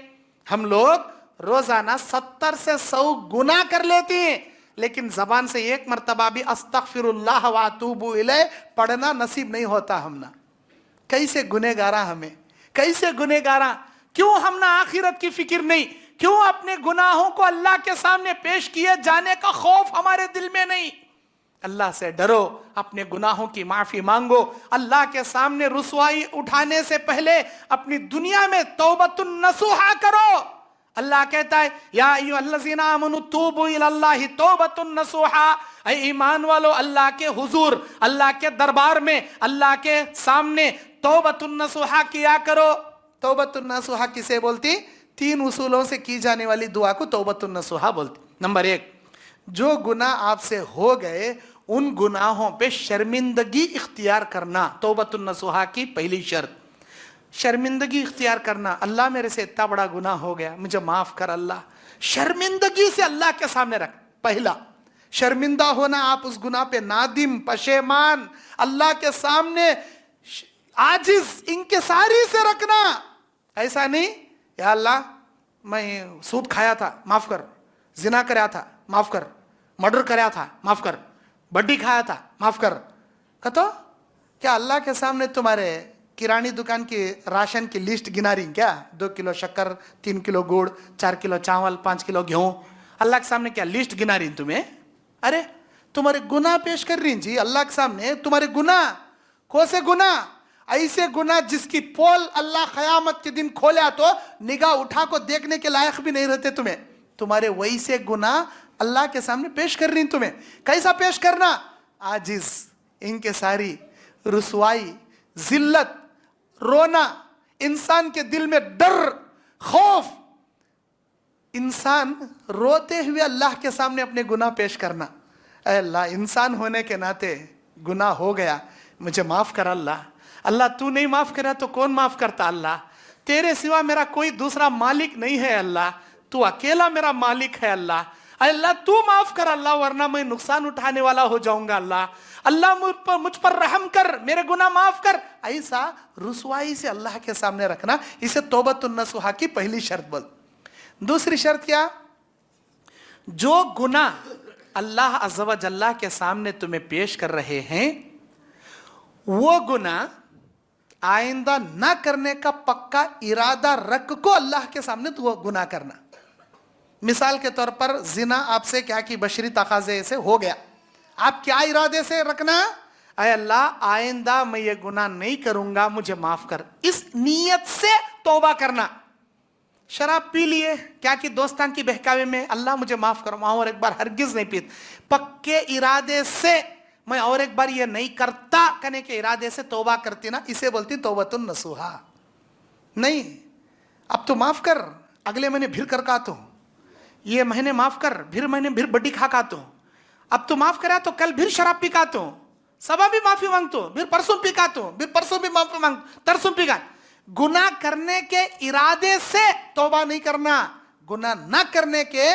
ہم لوگ روزانہ 70 سے 100 گناہ کر لیتے ہیں، لیکن زبان سے ایک مرتبہ بھی استغفر اللہ واتوب الیہ پڑھنا نصیب نہیں ہوتا. ہم نہ کیسے گنہگاراں، ہمیں کیسے گنہگاراں. کیوں ہم نہ آخرت کی فکر نہیں؟ کیوں اپنے گناہوں کو اللہ کے سامنے پیش کیے جانے کا خوف ہمارے دل میں نہیں؟ اللہ سے ڈرو، اپنے گناہوں کی معافی مانگو. اللہ کے سامنے رسوائی اٹھانے سے پہلے اپنی دنیا میں توبۃ النصوحہ کرو. اللہ کہتا ہے یا ایھا الذین آمنوا توبوا الی اللہ توبۃ النصوحہ. اے ایمان والو، اللہ کے حضور، اللہ کے دربار میں، اللہ کے سامنے توبۃ النصوحہ کیا کرو. توبۃ النصوحہ کسے بولتی؟ 3 اصولوں سے کی جانے والی دعا کو توبۃ النصوحہ بولتی. نمبر 1، جو گناہ آپ سے ہو گئے ان گناہوں پہ شرمندگی اختیار کرنا. توبۃ النصوحہ کی پہلی شرط شرمندگی اختیار کرنا. اللہ میرے سے اتنا بڑا گناہ ہو گیا، مجھے معاف کر اللہ. شرمندگی سے اللہ کے سامنے رکھ. پہلا شرمندہ ہونا، آپ اس گناہ پہ نادم، پشیمان، اللہ کے سامنے عاجز، انکساری سے رکھنا. ایسا نہیں یا اللہ میں سود کھایا تھا معاف کر، زنا کریا تھا معاف کر، مرڈر کریا تھا معاف کر، بڈی کھایا تھا معاف کر. کہتا کیا اللہ کے سامنے تمہارے کرانے دکان کی راشن کی لسٹ گنا رہی کیا؟ 2 کلو شکر، 3 کلو گڑ، 4 کلو چاول، 5 کلو گیہوں. اللہ کے سامنے کیا لسٹ گنا رہی تمہیں؟ ارے تمہارے گناہ پیش کر رہی جی اللہ کے سامنے. تمہارے گناہ کون سے گناہ؟ ایسے گناہ جس کی پول اللہ قیامت کے دن کھولا تو نگاہ اٹھا کو دیکھنے کے لائق بھی نہیں رہتے تمہیں. تمہارے ویسے گناہ اللہ کے سامنے پیش کر رہی تمہیں. کیسا پیش کرنا؟ عاجز، انکساری، رسوائی، ذلت، رونا، انسان کے دل میں ڈر، خوف. انسان روتے ہوئے اللہ کے سامنے اپنے گناہ پیش کرنا. اے اللہ، انسان ہونے کے ناطے گناہ ہو گیا، مجھے معاف کر اللہ. اللہ تو نہیں معاف کرا تو کون معاف کرتا؟ اللہ تیرے سوا میرا کوئی دوسرا مالک نہیں ہے. اللہ تو اکیلا میرا مالک ہے. اللہ اللہ تو معاف کر اللہ، ورنہ میں نقصان اٹھانے والا ہو جاؤں گا. اللہ مجھ پر رحم کر، میرے گناہ معاف کر. ایسا رسوائی سے اللہ کے سامنے رکھنا، اسے توبۃ النصوحہ کی پہلی شرط بول. دوسری شرط کیا؟ جو گناہ اللہ عز و جل کے سامنے تمہیں پیش کر رہے ہیں وہ گناہ آئندہ نہ کرنے کا پکا ارادہ رکھ کو اللہ کے سامنے تو وہ گناہ کرنا. مثال کے طور پر زنا آپ سے کیا کی بشری تقاضے سے ہو گیا، آپ کیا ارادے سے رکھنا؟ اے اللہ آئندہ میں یہ گناہ نہیں کروں گا، مجھے معاف کر. اس نیت سے توبہ کرنا. شراب پی لیے کیا کہ دوستان کی بہکاوے میں، اللہ مجھے معاف کرو، اور ایک بار ہرگز نہیں پیت. پکے ارادے سے میں اور ایک بار یہ نہیں کرتا کہنے کے ارادے سے توبہ کرتی نا، اسے بولتی توبۃ النصوحہ. نہیں اب تو معاف کر، اگلے مہینے پھر کر کھاتا ہوں، یہ مہینے معاف کر، پھر مہینے پھر بڈی کھا کھاتا ہوں. اب تو معاف کرا تو کل پھر شراب پی کھاتا ہوں، صبح بھی معافی مانگتا ہوں، پھر پرسوں پی کھاتا ہوں، پھر پرسوں بھی معافی مانگتا، ترسوں پی کھاتا. گناہ کرنے کے ارادے سے توبہ نہیں کرنا، گناہ نہ کرنے کے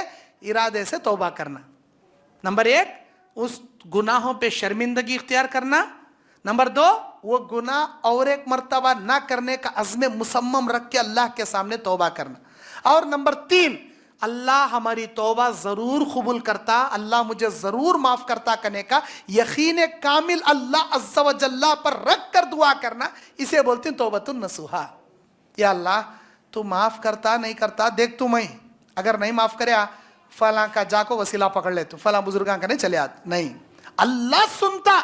ارادے سے توبہ کرنا. نمبر 1 اس گناہوں پہ شرمندگی اختیار کرنا. نمبر 2 وہ گناہ اور ایک مرتبہ نہ کرنے کا عزم مصمم رکھ کے اللہ کے سامنے توبہ کرنا. اور نمبر 3 اللہ ہماری توبہ ضرور قبول کرتا، اللہ مجھے ضرور معاف کرتا کہنے کا یقین کامل اللہ عز و جل پر رکھ کر دعا کرنا، اسے بولتے ہیں توبۃ النصوحہ. یا اللہ تو معاف کرتا نہیں کرتا دیکھ تو میں، اگر نہیں معاف کریا فلاں کا جا کو وسیلہ پکڑ لے، تو فلاں بزرگاں کا نہیں چلے آت. نہیں، اللہ سنتا،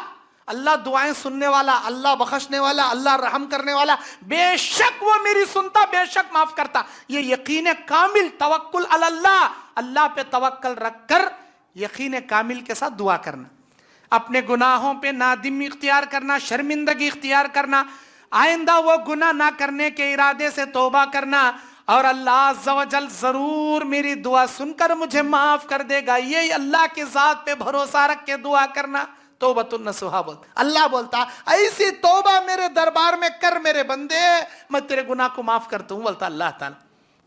اللہ دعائیں سننے والا، اللہ بخشنے والا، اللہ رحم کرنے والا، بے شک وہ میری سنتا، بے شک معاف کرتا. یہ یقین کامل، توکل علی اللہ، اللہ پہ توکل رکھ کر یقین کامل کے ساتھ دعا کرنا، اپنے گناہوں پہ نادمی اختیار کرنا، شرمندگی اختیار کرنا، آئندہ وہ گناہ نہ کرنے کے ارادے سے توبہ کرنا، اور اللہ عز و جل ضرور میری دعا سن کر مجھے معاف کر دے گا، یہ اللہ کی ذات پہ بھروسہ رکھ کے دعا کرنا. توبۃ النصوحہ بولتا. اللہ بولتا ایسی توبہ میرے دربار میں کر میرے بندے، میں تیرے گناہ کو معاف کرتا ہوں. بولتا اللہ تعالیٰ.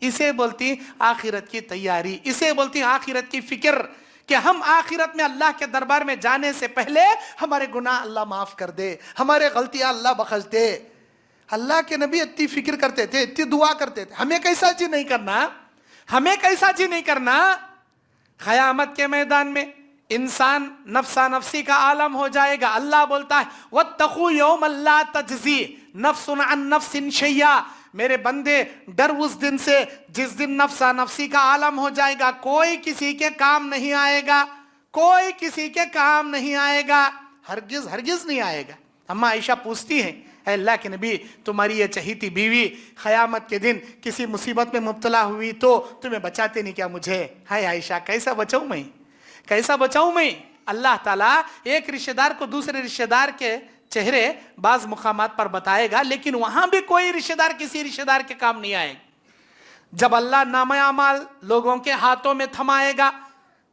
اسے بولتی آخرت کی تیاری، اسے بولتی آخرت کی فکر، کہ ہم آخرت میں اللہ کے دربار میں جانے سے پہلے ہمارے گناہ اللہ معاف کر دے، ہمارے غلطیاں اللہ بخش دے. اللہ کے نبی اتنی فکر کرتے تھے، اتنی دعا کرتے تھے. ہمیں کیسا جی نہیں کرنا؟ ہمیں کیسا جی نہیں کرنا؟ قیامت کے میدان میں انسان نفسا نفسی کا عالم ہو جائے گا. اللہ بولتا ہے وَاتَّقُوا يَوْمَ لَا تَجْزِي نَفْسٌ عَن نَفْسٍ شَيْئًا. میرے بندے ڈر اس دن سے جس دن نفسا نفسی کا عالم ہو جائے گا، کوئی کسی کے کام نہیں آئے گا، کوئی کسی کے کام نہیں آئے گا، ہرگز ہرگز نہیں آئے گا. اما عائشہ پوچھتی ہیں اے اللہ کے نبی، تمہاری یہ چہیتی بیوی قیامت کے دن کسی مصیبت میں مبتلا ہوئی تو تمہیں بچاتے نہیں کیا مجھے؟ ہائے عائشہ کیسا بچاؤں میں، کیسا بچاؤں میں؟ اللہ تعالیٰ ایک رشتہ دار کو دوسرے رشتہ دار کے چہرے بعض مقامات پر بتائے گا، لیکن وہاں بھی کوئی رشتہ دار کسی رشتہ دار کے کام نہیں آئے. جب اللہ نامہ اعمال لوگوں کے ہاتھوں میں تھمائے گا،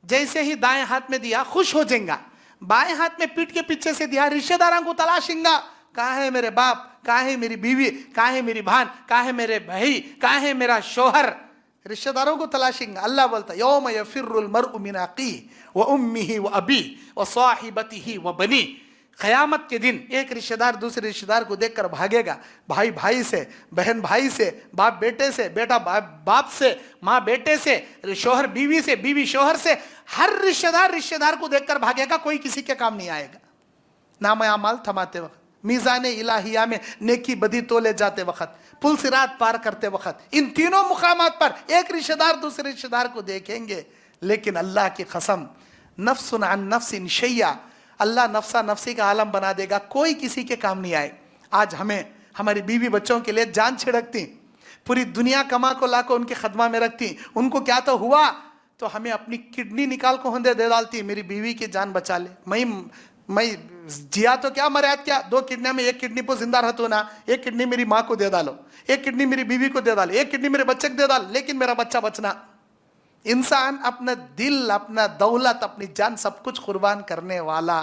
جیسے ہی دائیں ہاتھ میں دیا خوش ہو جائیں گا، بائیں ہاتھ میں پیٹ کے پیچھے سے دیا رشتہ داروں کو تلاشیں گا. کہاں ہے میرے باپ، کہاں ہے میری بیوی، کہاں ہے میری بہن، کہاں ہے میرے بھائی، کہاں ہے میرا شوہر؟ رشتہ داروں کو تلاشیں گا. اللہ بولتا یوم یفر المرء من اخیہ وامہ وابیہ وصاحبتہ وبنیہ. قیامت کے دن ایک رشتہ دار دوسرے رشتہ دار کو دیکھ کر بھاگے گا، بھائی بھائی سے، بہن بھائی سے، باپ بیٹے سے، بیٹا باپ سے، ماں بیٹے سے، شوہر بیوی سے، بیوی شوہر سے. ہر رشتہ دار کو دیکھ کر بھاگے گا، کوئی کسی کے کام نہیں آئے گا. نام اعمال تھماتے وقت، میزان الہیہ میں نیکی بدی تولے جاتے وقت، پل صراط پار کرتے وقت، ان تینوں مقامات پر ایک رشتہ دار دوسرے رشتہ دار کو دیکھیں گے. لیکن اللہ کی قسم، نفس عن نفس شیئا، اللہ نفسا نفسی کا عالم بنا دے گا، کوئی کسی کے کام نہیں آئے. آج ہمیں ہماری بیوی بچوں کے لیے جان چھڑکتی، پوری دنیا کما کو لا کو ان کے خدمہ میں رکھتی، ان کو کیا تو ہوا تو ہمیں اپنی کڈنی نکال کو ہندے دے ڈالتی، میری بیوی کی جان بچا لے. میں جیا تو کیا مریاد کیا، 2 کڈنی میں 1 کڈنی پہ زندہ رہتو نا، 1 کڈنی میری ماں کو دے ڈالو، 1 کڈنی میری بیوی کو دے ڈالو، 1 کڈنی میرے بچے کو دے ڈال، لیکن میرا بچہ بچنا. انسان اپنا دل، اپنا دولت، اپنی جان سب کچھ قربان کرنے والا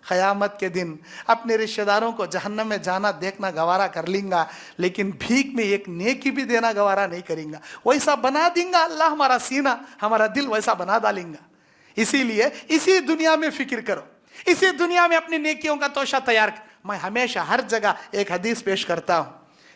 قیامت کے دن اپنے رشتہ داروں کو جہنم میں جانا دیکھنا گوارا کر لیں گا، لیکن بھیک میں ایک نیکی بھی دینا گوارا نہیں کریں گا. ویسا بنا دیں گا اللہ ہمارا سینہ، ہمارا دل ویسا بنا ڈالیں گا. اسی لیے اسی دنیا میں فکر کرو، اسی دنیا میں اپنی نیکیوں کا توشہ تیار کر. میں ہمیشہ ہر جگہ ایک حدیث پیش کرتا ہوں،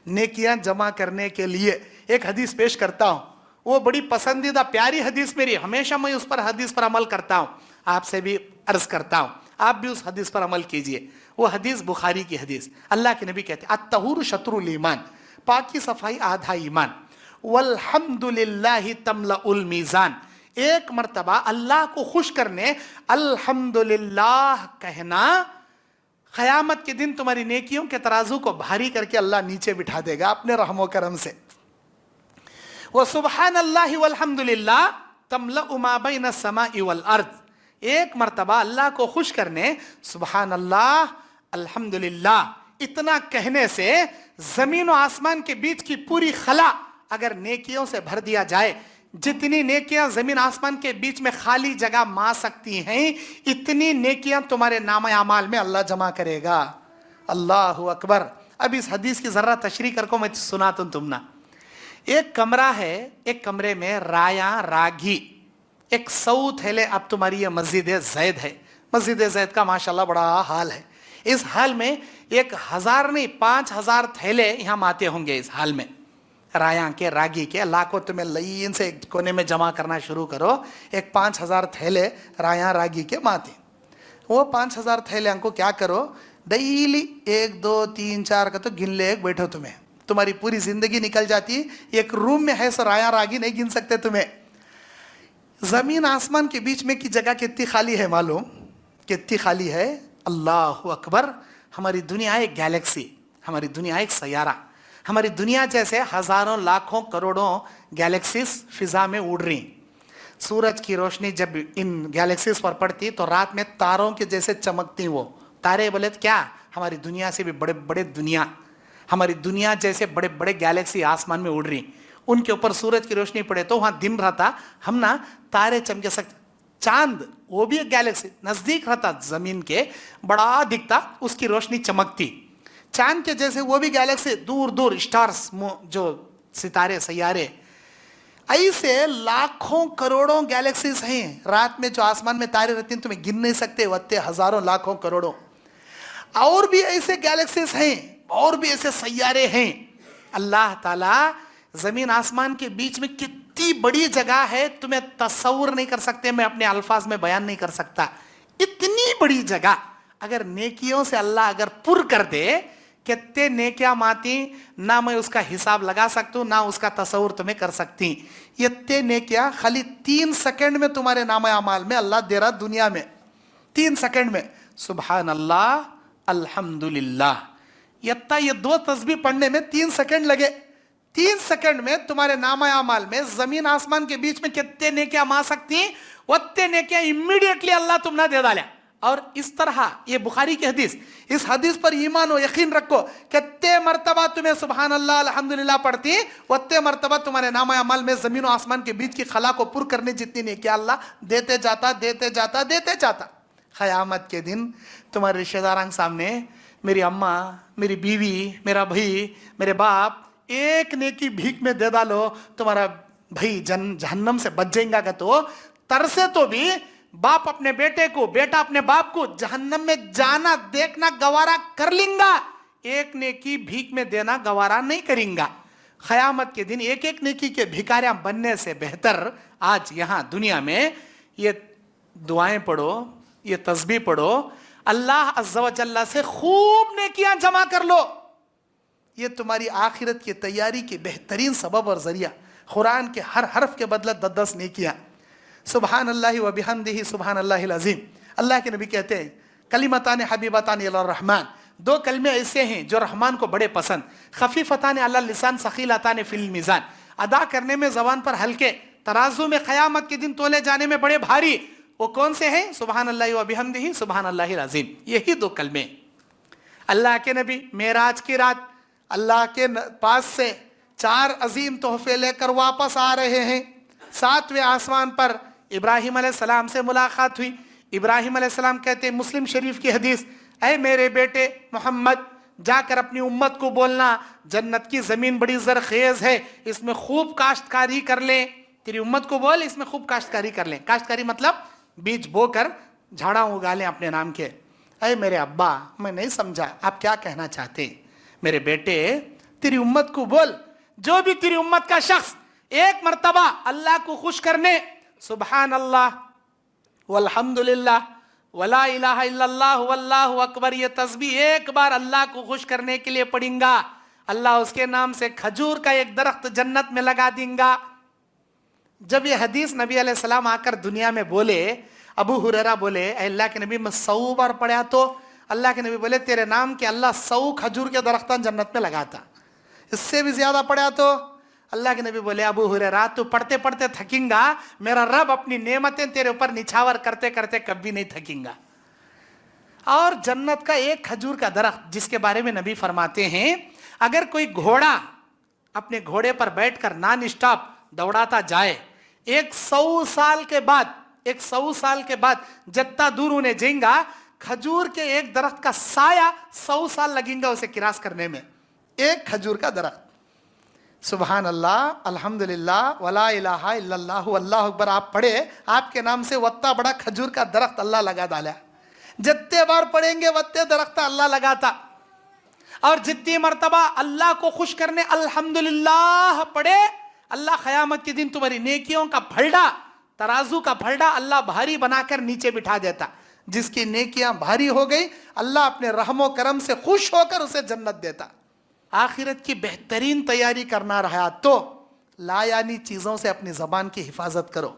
نیکیاں جمع کرنے کے لیے ایک حدیث پیش کرتا ہوں. وہ بڑی پسندیدہ پیاری حدیث میری، ہمیشہ میں اس پر حدیث پر عمل کرتا ہوں. آپ سے بھی عرض کرتا ہوں آپ بھی اس حدیث پر عمل کیجئے. وہ حدیث بخاری کی حدیث. اللہ کے نبی کہتے ہیں الطہور شطر الایمان، پاکی صفائی آدھا ایمان. والحمدللہ تملأ المیزان، ایک مرتبہ اللہ کو خوش کرنے الحمدللہ کہنا قیامت کے دن تمہاری نیکیوں کے ترازو کو بھاری کر کے اللہ نیچے بٹھا دے گا اپنے رحم و کرم سے. وسبحان اللہ والحمدللہ تملأ ما بین السماء والارض، ایک مرتبہ اللہ کو خوش کرنے سبحان اللہ الحمدللہ اتنا کہنے سے زمین و آسمان کے بیچ کی پوری خلا اگر نیکیوں سے بھر دیا جائے، جتنی نیکیاں زمین آسمان کے بیچ میں خالی جگہ ماں سکتی ہیں، اتنی نیکیاں تمہارے نام اعمال میں اللہ جمع کرے گا. اللہ اکبر. اب اس حدیث کی ذرا تشریح کر کو میں سناتا ہوں. تم نا ایک کمرہ ہے، ایک کمرے میں رایا راگی، ایک 100 تھیلے. اب تمہاری یہ مسجد زید ہے، مسجد زید کا ماشاءاللہ بڑا حال ہے. اس حال میں 1000 نہیں 5000 تھیلے یہاں آتے ہوں گے. اس حال میں رایاں کے راگی کے لاکھوں تمہیں لین سے ایک کونے میں جمع کرنا شروع کرو. ایک 5000 تھیلے رایاں راگی کے ماتے. وہ 5000 تھیلے کو کیا کرو، ڈیلی 1 2 3 4 کا تو گن لے ایک بیٹھو. تمہاری پوری زندگی نکل جاتی. ایک روم میں ہے سو رایاں راگی نہیں گن سکتے تمہیں. زمین آسمان کے بیچ میں کی جگہ کتنی خالی ہے معلوم؟ کتنی خالی ہے؟ अल्लाह अकबर। हमारी दुनिया एक गैलेक्सी, हमारी दुनिया एक सैयारा, हमारी दुनिया जैसे हजारों लाखों करोड़ों गैलेक्सीज फिजा में उड़ रही। सूरज की रोशनी जब इन गैलेक्सीज पर पड़ती तो रात में तारों के जैसे चमकती वो तारे। बोले तो क्या, हमारी दुनिया से भी बड़े बड़े दुनिया, हमारी दुनिया जैसे बड़े बड़े गैलेक्सी आसमान में उड़ रही, उनके ऊपर सूरज की रोशनी पड़े तो वहां दिन रहता, हम ना तारे चमके सकते। चांद वो भी एक गैलेक्सी, नजदीक रहता जमीन के, बड़ा दिखता, उसकी रोशनी चमकती। चांद के जैसे वो भी गैलेक्सी, दूर दूर स्टार्स, जो सितारे सैयारे, ऐसे लाखों करोड़ों गैलेक्सीज हैं। रात में जो आसमान में तारे रहते हैं तुम्हें गिन नहीं सकते, वत्ते हजारों लाखों करोड़ों। और भी ऐसे गैलेक्सीज हैं, और भी ऐसे सैयारे हैं। अल्लाह ताला जमीन आसमान के बीच में कितनी बड़ी जगह है तुम्हें तस्वुर नहीं कर सकते, मैं अपने अल्फाज में बयान नहीं कर सकता। इतनी बड़ी जगह अगर नेकियों से अल्लाह अगर पुर कर दे, कितने नेकियां माती ना मैं उसका हिसाब लगा सकता हूं, ना उसका तस्वुर तुम्हें कर सकती। इतने नेकियां खाली 3 सेकंड में तुम्हारे नाम अमाल में अल्लाह दे रहा दुनिया में, 3 सेकंड में। सुभान अल्लाह, अल्हम्दुलिल्लाह, ये 2 तस्बीह पढ़ने में 3 सेकंड लगे। 3 सेकंड में तुम्हारे नामा अमाल में जमीन आसमान के बीच में कितने नेकियां मा सकती, उतने नेकियां इमीडिएटली अल्लाह तुमने दे डाला। और इस तरह ये बुखारी की हदीस, इस हदीस पर ईमान और यकीन रखो, कितने मर्तबा तुम्हें सुभान अल्लाह अल्हम्दुलिल्लाह पढ़ती, उतने मर्तबा तुम्हारे नामा अमाल में जमीन और आसमान के बीच की खला को पुर करने जितनी नेकियां अल्लाह देते जाता देते जाता देते जाता। क़यामत के दिन तुम्हारे रिश्तेदारों के सामने मेरी अम्मा, मेरी बीवी, मेरा भाई, मेरे बाप, एक नेकी भीख में दे डालो, तुम्हारा भाई जहन्नम से बच जाएगा। का तो तरसे तो भी बाप अपने बेटे को, बेटा अपने बाप को जहन्नम में जाना देखना गवारा कर लेंगा, एक नेकी भीख में देना गवारा नहीं करेंगा। क़यामत के दिन एक एक नेकी के भिखारियां बनने से बेहतर आज यहां दुनिया में ये दुआएं पढ़ो, ये तस्बीह पढ़ो, अल्लाह अज़्ज़ा व जल्ला से खूब नेकियां जमा कर लो। ये तुम्हारी आखिरत की तैयारी के बेहतरीन सबब और जरिया। कुरान के हर हर्फ के बदले 10-10 नेकियां। सुबहान अल्लाह व बिहम्दिही सुबहान अल्लाहिल अज़ीम। अल्लाह के नबी कहते हैं कलिमतान हबीबतान इला रहमान, 2 कलमे ऐसे हैं जो रहमान को बड़े पसंद, खफीफतान अला लिसान सखीलतान फिल मीज़ान, अदा करने में ज़बान पर हल्के, तराजू में क़यामत के दिन तोले जाने में बड़े भारी। वो कौन से हैं? सुबहान अल्लाह व बिहम्दिही सुबहान अल्लाहिल अज़ीम। यही 2 कलमे। अल्लाह के नबी मेराज की रात अल्लाह के पास से 4 अजीम तोहफे लेकर वापस आ रहे हैं। 7वें आसमान पर इब्राहिम अलैहिस्सलाम से मुलाकात हुई। इब्राहिम अलैहिस्सलाम कहते, मुस्लिम शरीफ की हदीस, ऐ मेरे बेटे मोहम्मद, जाकर अपनी उम्मत को बोलना जन्नत की ज़मीन बड़ी ज़रखेज़ है, इसमें खूब काश्तकारी कर लें। तेरी उम्मत को बोल इसमें खूब काश्तकारी कर लें। काश्तकारी मतलब बीज बोकर झाड़ा उगा लें अपने नाम के। ऐ मेरे अब्बा, मैं नहीं समझा आप क्या कहना चाहते। मेरे बेटे, तेरी उम्मत को बोल, जो भी तेरी उम्मत का शख्स एक मर्तबा अल्लाह को खुश करने सुबहान अल्लाह वल्हम्दुलिल्लाह वला इलाहा इल्लल्लाह वल्लाहु अकबर ये तस्बीह एक बार अल्लाह को खुश करने के लिए पढ़ेगा, अल्लाह उसके नाम से खजूर का एक दरख्त जन्नत में लगा देगा। जब ये हदीस नबी अलैहिस्सलाम आकर दुनिया में बोले, अबू हुरैरा बोले, अल्लाह के नबी मैं 100 बार पढ़ा तो अल्लाह के नबी बोले तेरे नाम के अल्लाह 100 खजूर के दरख्त जन्नत में लगाता। इससे भी ज्यादा पढ़ा तो अल्लाह के नबी बोले, अबू हुरैरा तू पढ़ते पढ़ते थकेगा, मेरा रब अपनी नेमतें तेरे ऊपर निछावर करते करते कभी नहीं थकेगा। और जन्नत का एक खजूर का दरख्त जिसके बारे में नबी फरमाते हैं, अगर कोई घोड़ा अपने घोड़े पर बैठकर नॉन स्टॉप दौड़ाता जाए, 100 साल के बाद जितना दूर उन्हें जाएगा, खजूर के एक दरख्त का साया 100 साल लगेगा उसे क्रॉस करने में। एक खजूर का दरख्त। सुबहान अल्लाह अल्हम्दुलिल्लाह वला इलाहा इल्लल्लाह अल्लाहु अकबर आप पढ़े, आपके नाम से वत्ता बड़ा खजूर का दरख्त अल्लाह लगा डाला। जितने बार पढ़ेंगे वत्ते दरख्त अल्लाह लगाता। और जितनी मर्तबा अल्लाह को खुश करने अल्हम्दुलिल्लाह पढ़े, अल्लाह क़यामत के दिन तुम्हारी नेकियों का फलडा, तराजू का फलडा अल्लाह भारी बनाकर नीचे बिठा देता। जिसकी नेकियां भारी हो गई, अल्लाह अपने रहमो करम से खुश होकर उसे जन्नत देता। आखिरत की बेहतरीन तैयारी करना रहा तो लायानी चीज़ों से अपनी ज़बान की हिफाजत करो।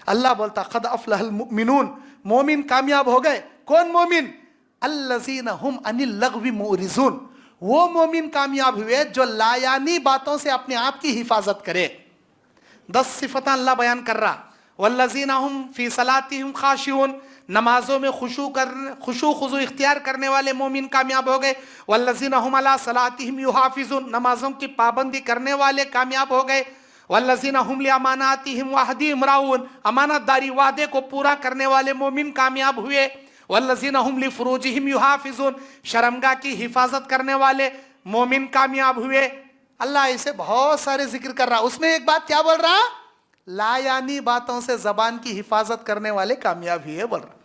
अल्लाह बोलता क़द अफ़लहल मुमिनून, मोमिन कामयाब हो गए। कौन मोमिन? अल्लज़ीना हुम अनिल लग़वी मुरिज़ून, वो मोमिन कामयाब हुए जो लायानी बातों से अपने आप की हिफाजत करे। 10 सिफतें अल्लाह बयान कर रहा। वल्लज़ीना हुम फी सलातिहिम खाशिऊन, नमाजों में खुशू खुजू इख्तियार करने वाले मोमिन कामयाब हो गए। वल्लज़ीना हुम अला सलातिहिम युहाफिज़ून, नमाजों की पाबंदी करने वाले कामयाब हो गए। वल्लज़ीना हुम लिअमानातिहिम वअहदिहिम राऊन, अमानतदारी वादे को पूरा करने वाले मोमिन कामयाब हुए। वल्लज़ीना हुम लिफ़ुरूजिहिम युहाफिज़ून, शर्मगाह की हिफाजत करने वाले मोमिन कामयाब हुए। अल्लाह इसे बहुत सारे जिक्र कर रहा। उसमें एक बात क्या बोल रहा? लायानी बातों से जबान की हिफाजत करने वाले कामयाब हुए बोल रहा।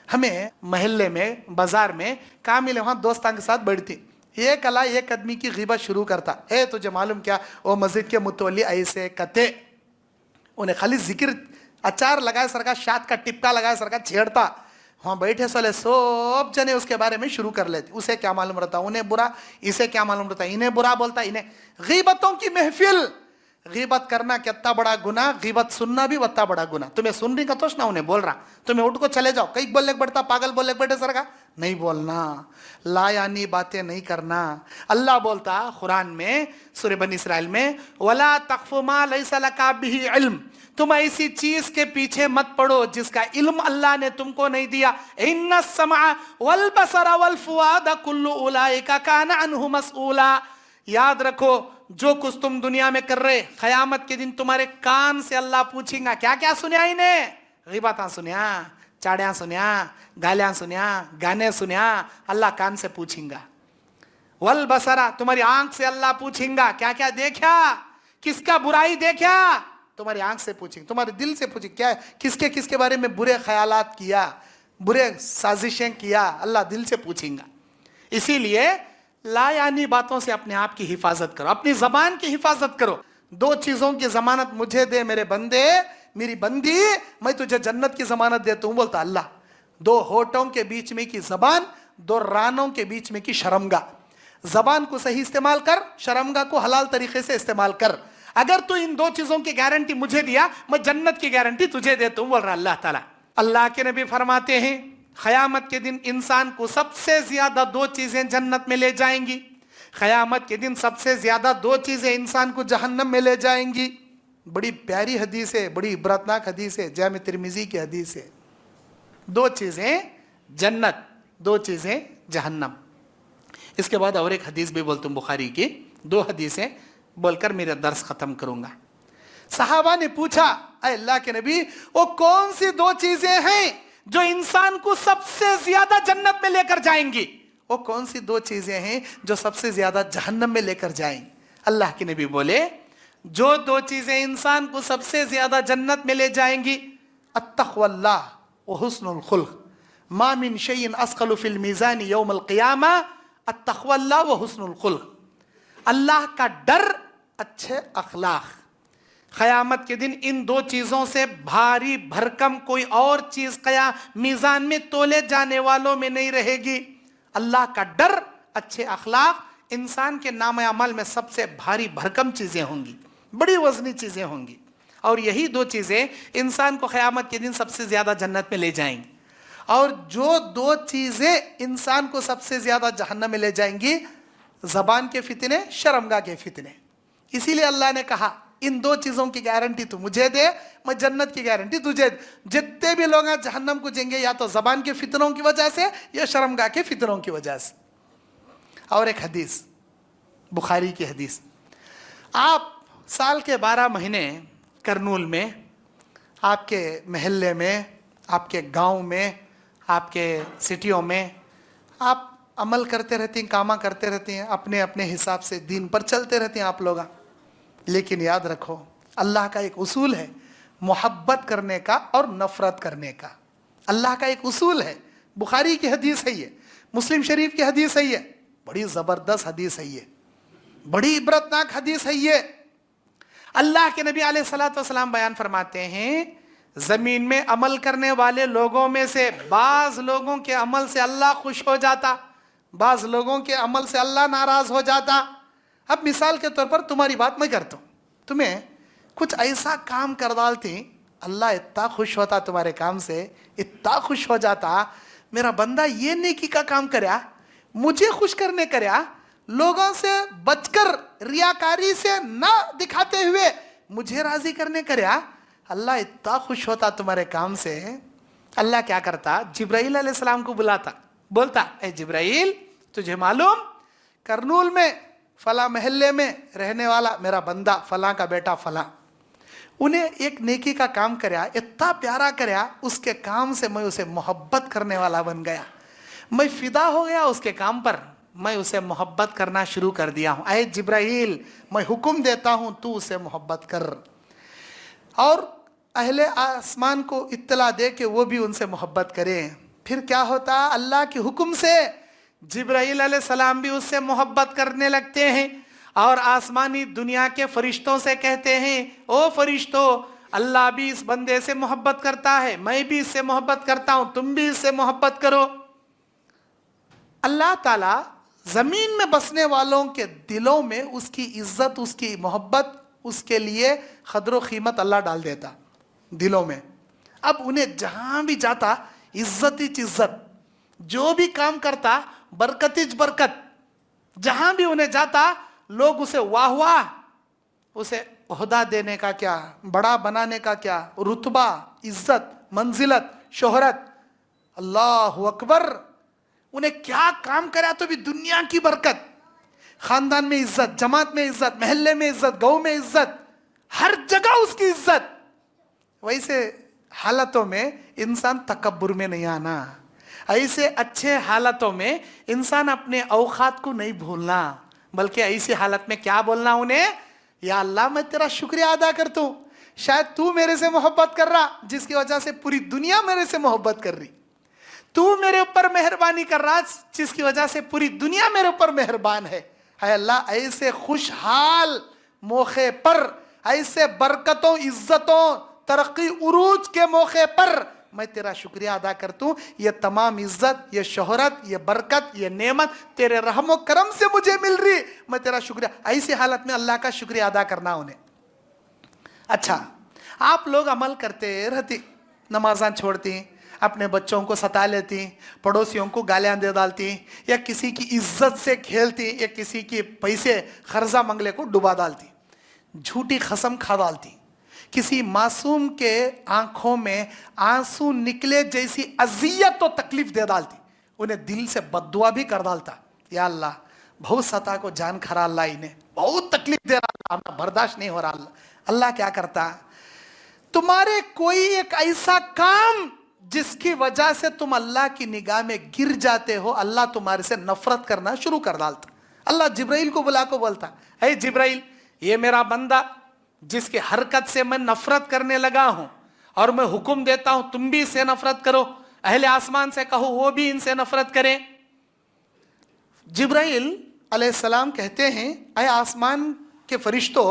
हमें महल्ले में, बाजार में काम मिले, वहाँ दोस्तों के साथ बैठती, एक अला एक आदमी की ग़ीबत शुरू करता, ए तुझे मालूम क्या वो मस्जिद के मुतवल्ली ऐसे कते, उन्हें खाली जिक्र अचार लगाए सरका, शाद का टिपका लगाए सरका छेड़ता। वहाँ बैठे साले सब जने उसके बारे में शुरू कर लेते। उसे क्या मालूम रहता, उन्हें बुरा, इसे क्या मालूम रहता, इन्हें बुरा बोलता, इन्हें। ग़ीबतों की महफिल, ग़ीबत करना कितना बड़ा गुनाह, ग़ीबत सुनना भी उतना बड़ा गुनाह। तुम्हें सुनने का तोश ना, उन्हें बोल रहा, तुम्हें उठ को चले जाओ, कई बोलने बढ़ता, पागल बोलने बैठे सरका, नहीं बोलना, लायानी बातें नहीं करना। अल्लाह बोलता कुरान में सूरह बनी इसराइल में, वला तक़फ़ु मा लैसा लका बिही इल्म, तुम ऐसी चीज के पीछे मत पड़ो जिसका इल्म अल्लाह ने तुमको नहीं दिया। इन्ना समा वल बसरा वल फुआदा कुल्लु उलाइका काना अन्हु मसऊला, याद रखो जो कुछ तुम दुनिया में कर रहे, क़यामत के दिन तुम्हारे कान से अल्लाह पूछेगा क्या क्या सुनिया इन्हें, ग़ीबतां सुनिया, चाड़ियां सुनिया, गालियां सुनिया, गाने सुनिया, अल्लाह कान से पूछेगा। वल बसरा, तुम्हारी आंख से अल्लाह पूछेगा क्या क्या देखा, किसका बुराई देखा, तुम्हारी आंख से पूछेंगे, तुम्हारे दिल से पूछेंगे क्या किसके किसके बारे में बुरे ख्यालात किया, बुरे साजिशें किया, अल्लाह दिल से पूछेगा। इसीलिए लायानी बातों से अपने आप की हिफाजत करो, अपनी जबान की हिफाजत करो। 2 चीजों की जमानत मुझे दे मेरे बंदे, मेरी बंदी, मैं तुझे जन्नत की जमानत देता हूं, बोलता अल्लाह। 2 होठों के बीच में की जबान, 2 रानों के बीच में की शर्मगाह। जबान को सही इस्तेमाल कर, शर्मगाह को हलाल तरीके से इस्तेमाल कर। अगर तू इन 2 चीजों की गारंटी मुझे दिया, मैं जन्नत की गारंटी तुझे देता हूं, बोल रहा अल्लाह ताला। अल्लाह के नबी फरमाते हैं क़यामत के दिन इंसान को सबसे ज्यादा 2 चीजें जन्नत में ले जाएंगी, क़यामत के दिन सबसे ज्यादा 2 चीजें इंसान को जहन्नम में ले जाएंगी। बड़ी प्यारी हदीस है, बड़ी इबरतनाक हदीस है, जामे तिरमिजी की हदीस है। 2 चीजें जन्नत, 2 चीजें जहन्नम। इसके बाद और एक हदीस भी बोलता हूं बुखारी की, 2 हदीसें बोलकर मेरा दर्स खत्म करूंगा। सहाबा ने पूछा, अल्लाह के नबी वो कौन सी 2 चीजें हैं जो इंसान को सबसे ज्यादा जन्नत में लेकर जाएंगी, वो कौन सी 2 चीजें हैं जो सबसे ज्यादा जहन्नम में लेकर जाएंगी? अल्लाह के नबी बोले जो 2 चीजें इंसान को सबसे ज्यादा जन्नत में ले जाएंगी, अत्तक़वल्लाह व हुस्नुल खुल्क़, मा मिन शैइन अस्क़लु फिल मीज़ान यौमल क़ियामा अत्तक़वल्लाह व हुस्नुल खुल्क़, अल्लाह का डर, अच्छे अखलाक। क़यामत के दिन इन 2 चीज़ों से भारी भरकम कोई और चीज़ मीज़ान में तोले जाने वालों में नहीं रहेगी। अल्लाह का डर, अच्छे अखलाक इंसान के नाम अमल में सबसे भारी भरकम चीज़ें होंगी, बड़ी वज़नी चीज़ें होंगी। और यही 2 चीज़ें इंसान को क़यामत के दिन सबसे ज़्यादा जन्नत में ले जाएंगी। और जो 2 चीज़ें इंसान को सबसे ज़्यादा जहन्नम में ले जाएंगी, ज़बान के फितने, शर्मगाह के फितने। इसीलिए अल्लाह ने कहा इन 2 चीज़ों की गारंटी तू मुझे दे, मैं जन्नत की गारंटी तुझे। जितने भी लोग जहन्नम को जाएंगे या तो ज़बान के फितनों की वजह से या शर्मगाह के फितनों की वजह से। और एक हदीस, बुखारी की हदीस, आप साल के 12 महीने करनूल में, आपके महल्ले में, आपके गांव में, आपके सिटियों में आप अमल करते रहते हैं, कामा करते रहते हैं, अपने अपने हिसाब से दीन पर चलते रहते हैं आप लोग। लेकिन याद रखो अल्लाह का एक उसूल है मोहब्बत करने का और नफ़रत करने का। अल्लाह का एक उसूल है। बुखारी की हदीस है ये, मुस्लिम शरीफ की हदीस है ये, बड़ी ज़बरदस्त हदीस है ये, बड़ी इबरतनाक हदीस है ये। अल्लाह के नबी अलैहिस्सलातु वस्सलाम बयान फरमाते हैं ज़मीन में अमल करने वाले लोगों में से बाज़ लोगों के अमल से अल्लाह खुश हो जाता, बाज़ लोगों के अमल से अल्लाह नाराज़ हो जाता। अब मिसाल के तौर पर तुम्हारी बात मैं करता हूँ, तुम्हें कुछ ऐसा काम कर डालती, अल्लाह इतना खुश होता तुम्हारे काम से, इतना खुश हो जाता, मेरा बंदा ये नेकी का काम करया, मुझे खुश करने करया, लोगों से बचकर रियाकारी से ना दिखाते हुए मुझे राजी करने करया, अल्लाह इतना खुश होता तुम्हारे काम से। अल्लाह क्या करता, जिब्राइल अलैहिस्सलाम को बुलाता, बोलता ए जिब्राइल, तुझे मालूम करनूल में फला महल्ले में रहने वाला मेरा बंदा फला का बेटा फला, उन्हें एक नेकी का काम करया, इतना प्यारा करया, उसके काम से मैं उसे मोहब्बत करने वाला बन गया, मैं फिदा हो गया उसके काम पर, मैं उसे मोहब्बत करना शुरू कर दिया हूँ। ऐ जिब्राइल, मैं हुक्म देता हूँ तू उसे मोहब्बत कर, और अहले आसमान को इत्तला दे कि वो भी उनसे मोहब्बत करें। फिर क्या होता, अल्लाह के हुक्म से जिब्राइल अलैहिस्सलाम भी उससे मोहब्बत करने लगते हैं, और आसमानी दुनिया के फरिश्तों से कहते हैं, ओ फरिश्तों, अल्लाह भी इस बंदे से मोहब्बत करता है, मैं भी इससे मोहब्बत करता हूं, तुम भी इससे मोहब्बत करो। अल्लाह ताला जमीन में बसने वालों के दिलों में उसकी इज्जत, उसकी मोहब्बत, उसके लिए कदर कीमत अल्लाह डाल देता दिलों में। अब उन्हें जहां भी जाता इज्जत ही इज्जत, जो भी काम करता बरकत ही बरकत, जहां भी उन्हें जाता लोग उसे वाह वाह, उसे ओहदा देने का क्या, बड़ा बनाने का क्या, रुतबा, इज्जत, मंजिलत, शोहरत, अल्लाह अकबर, उन्हें क्या काम करा तो भी दुनिया की बरकत, खानदान में इज्जत, जमात में इज्जत, महल्ले में इज्जत, गांव में इज्जत, हर जगह उसकी इज्जत। वैसे हालतों में इंसान तकब्बुर में नहीं आना, ऐसे अच्छे हालतों में इंसान अपने औकात को नहीं भूलना, बल्कि ऐसी हालत में क्या बोलना उन्हें, या अल्लाह मैं तेरा शुक्रिया अदा करता हूं, शायद तू मेरे से मोहब्बत कर रहा, जिसकी वजह से पूरी दुनिया मेरे से मोहब्बत कर रही, तू मेरे ऊपर मेहरबानी कर रहा, जिसकी वजह से पूरी दुनिया मेरे ऊपर मेहरबान है। है अल्लाह, ऐसे खुशहाल मौके पर, ऐसे बरकतों, इज्जतों, तरक्की, उरूज के मौके पर मैं तेरा शुक्रिया अदा करता हूँ। ये तमाम इज्जत, ये शोहरत, ये बरकत, ये नेमत तेरे रहमो करम से मुझे मिल रही, मैं तेरा शुक्रिया। ऐसी हालत में अल्लाह का शुक्रिया अदा करना उन्हें। अच्छा, आप लोग अमल करते रहती, नमाज़ां छोड़ती, अपने बच्चों को सता लेती, पड़ोसियों को गालियां दे डालती, या किसी की इज्जत से खेलती, या किसी के पैसे कर्जा मंगले को डुबा डालती, झूठी कसम खा डालती, किसी मासूम के आंखों में आंसू निकले जैसी अजियत और तकलीफ दे डालती, उन्हें दिल से बद्दुआ भी कर डालता, या अल्लाह बहुत सता को जान खरा, अल्लाह इन्हें बहुत तकलीफ दे रहा, हमें बर्दाश्त नहीं हो रहा। अल्लाह क्या करता, तुम्हारे कोई एक ऐसा काम जिसकी वजह से तुम अल्लाह की निगाह में गिर जाते हो, अल्लाह तुम्हारे से नफरत करना शुरू कर डालता। अल्लाह जिब्राइल को बुला को बोलता, हे जिब्राइल, ये मेरा बंदा जिसकी हरकत से मैं नफरत करने लगा हूं, और मैं हुक्म देता हूं तुम भी इससे नफरत करो, अहले आसमान से कहो वो भी इनसे नफरत करें। जिब्राइल अलैहिस्सलाम कहते हैं, ऐ आसमान के फरिश्तों,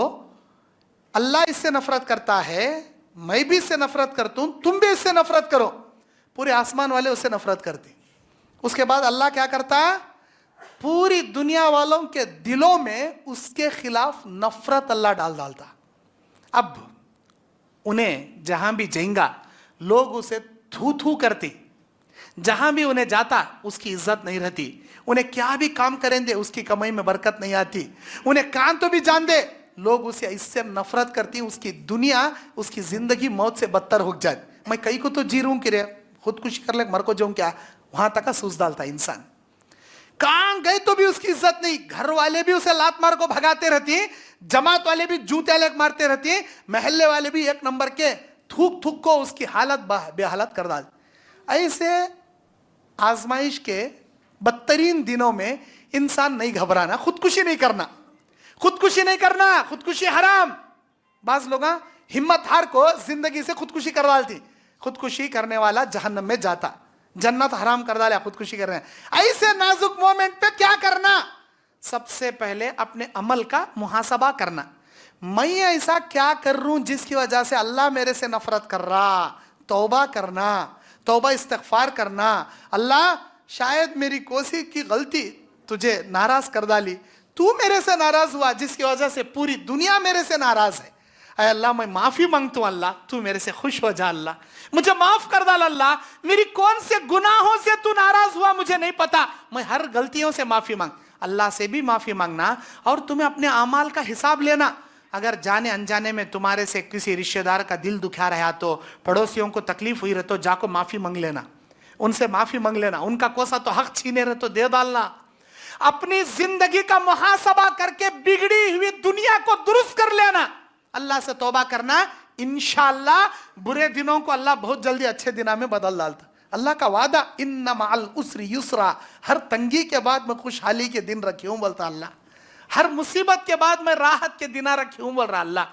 अल्लाह इससे नफरत करता है, मैं भी इससे नफरत करता हूं, तुम भी इससे नफरत करो। पूरे आसमान वाले उससे नफरत करते। उसके बाद अल्लाह क्या करता, पूरी दुनिया वालों के दिलों में उसके खिलाफ नफरत अल्लाह डालता। अब उन्हें जहां भी जाएगा लोग उसे थू थू करते, जहां भी उन्हें जाता उसकी इज्जत नहीं रहती, उन्हें क्या भी काम करेंगे उसकी कमाई में बरकत नहीं आती, उन्हें कान तो भी जान दे लोग उसे इससे नफरत करती, उसकी दुनिया, उसकी जिंदगी मौत से बदतर हो जाए। मैं कई को तो जी रूं कि रे खुदकुशी कर ले, मर को जाऊं क्या, वहां तक का सोच डालता इंसान। कहां गए तो भी उसकी इज्जत नहीं, घर वाले भी उसे लात मार को भगाते रहती, जमात वाले भी जूते अलग मारते रहती, महल्ले वाले भी एक नंबर के थूक थूक को उसकी हालत बेहालत कर डाल। ऐसे आजमाइश के बदतरीन दिनों में इंसान नहीं घबराना, खुदकुशी नहीं करना, खुदकुशी नहीं करना, खुदकुशी हराम। बाज लोग हिम्मत हार को जिंदगी से खुदकुशी कर डालती, खुदकुशी करने वाला जहन्नम में जाता, जन्नत हराम कर डाला खुदकुशी कर रहे हैं। ऐसे नाजुक मोमेंट पे क्या करना, सबसे पहले अपने अमल का मुहासबा करना, मैं ऐसा क्या कर रहा हूं जिसकी वजह से अल्लाह मेरे से नफरत कर रहा, तौबा करना, तौबा इस्तिगफार करना। अल्लाह शायद मेरी कोसी की गलती तुझे नाराज कर डाली, तू मेरे से नाराज हुआ जिसकी वजह से पूरी दुनिया मेरे से नाराज है। اے اللہ میں معافی مانگتا ہوں اللہ تو میرے سے خوش ہو جا اللہ مجھے معاف کر ڈال اللہ میری کون سے گناہوں سے تو ناراض ہوا مجھے نہیں پتا میں ہر غلطیوں سے معافی مانگ اللہ سے بھی معافی مانگنا اور تمہیں اپنے اعمال کا حساب لینا اگر جانے انجانے میں تمہارے سے کسی رشتہ دار کا دل دکھا رہا تو پڑوسیوں کو تکلیف ہوئی رہے تو جا کو معافی مانگ لینا ان سے معافی مانگ لینا ان کا کوسا تو حق چھینے رہے تو دے ڈالنا اپنی زندگی کا محاسبہ کر کے بگڑی ہوئی دنیا کو درست کر لینا اللہ سے توبہ کرنا انشاءاللہ برے دنوں کو اللہ بہت جلدی اچھے دنوں میں بدل ڈالتا اللہ کا وعدہ ان مع العسر یسرا ہر تنگی کے بعد میں خوشحالی کے دن رکھی ہوں بولتا اللہ ہر مصیبت کے بعد میں راحت کے دن رکھی ہوں بول رہا اللہ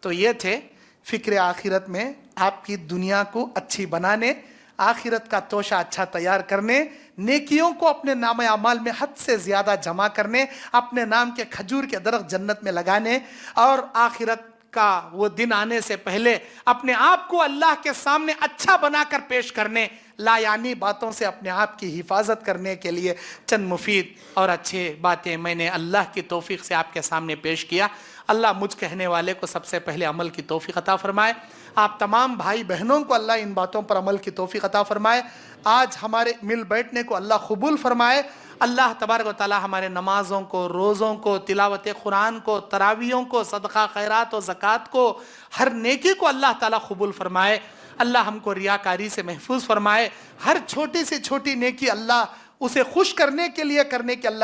تو یہ تھے فکر آخرت میں آپ کی دنیا کو اچھی بنانے آخرت کا توشہ اچھا تیار کرنے نیکیوں کو اپنے نام اعمال میں حد سے زیادہ جمع کرنے اپنے نام کے کھجور کے درخت جنت میں لگانے اور آخرت کا وہ دن آنے سے پہلے اپنے آپ کو اللہ کے سامنے اچھا بنا کر پیش کرنے لا یعنی باتوں سے اپنے آپ کی حفاظت کرنے کے لیے چند مفید اور اچھے باتیں میں نے اللہ کی توفیق سے آپ کے سامنے پیش کیا اللہ مجھ کہنے والے کو سب سے پہلے عمل کی توفیق عطا فرمائے آپ تمام بھائی بہنوں کو اللہ ان باتوں پر عمل کی توفیق عطا فرمائے آج ہمارے مل بیٹھنے کو اللہ قبول فرمائے اللہ تبارک و تعالی ہمارے نمازوں کو روزوں کو تلاوت قرآن کو تراویحوں کو صدقہ خیرات و زکوٰۃ کو ہر نیکی کو اللہ تعالی قبول فرمائے اللہ ہم کو ریاکاری سے محفوظ فرمائے ہر چھوٹی سے چھوٹی نیکی اللہ اسے خوش کرنے کے لیے کرنے کے اللہ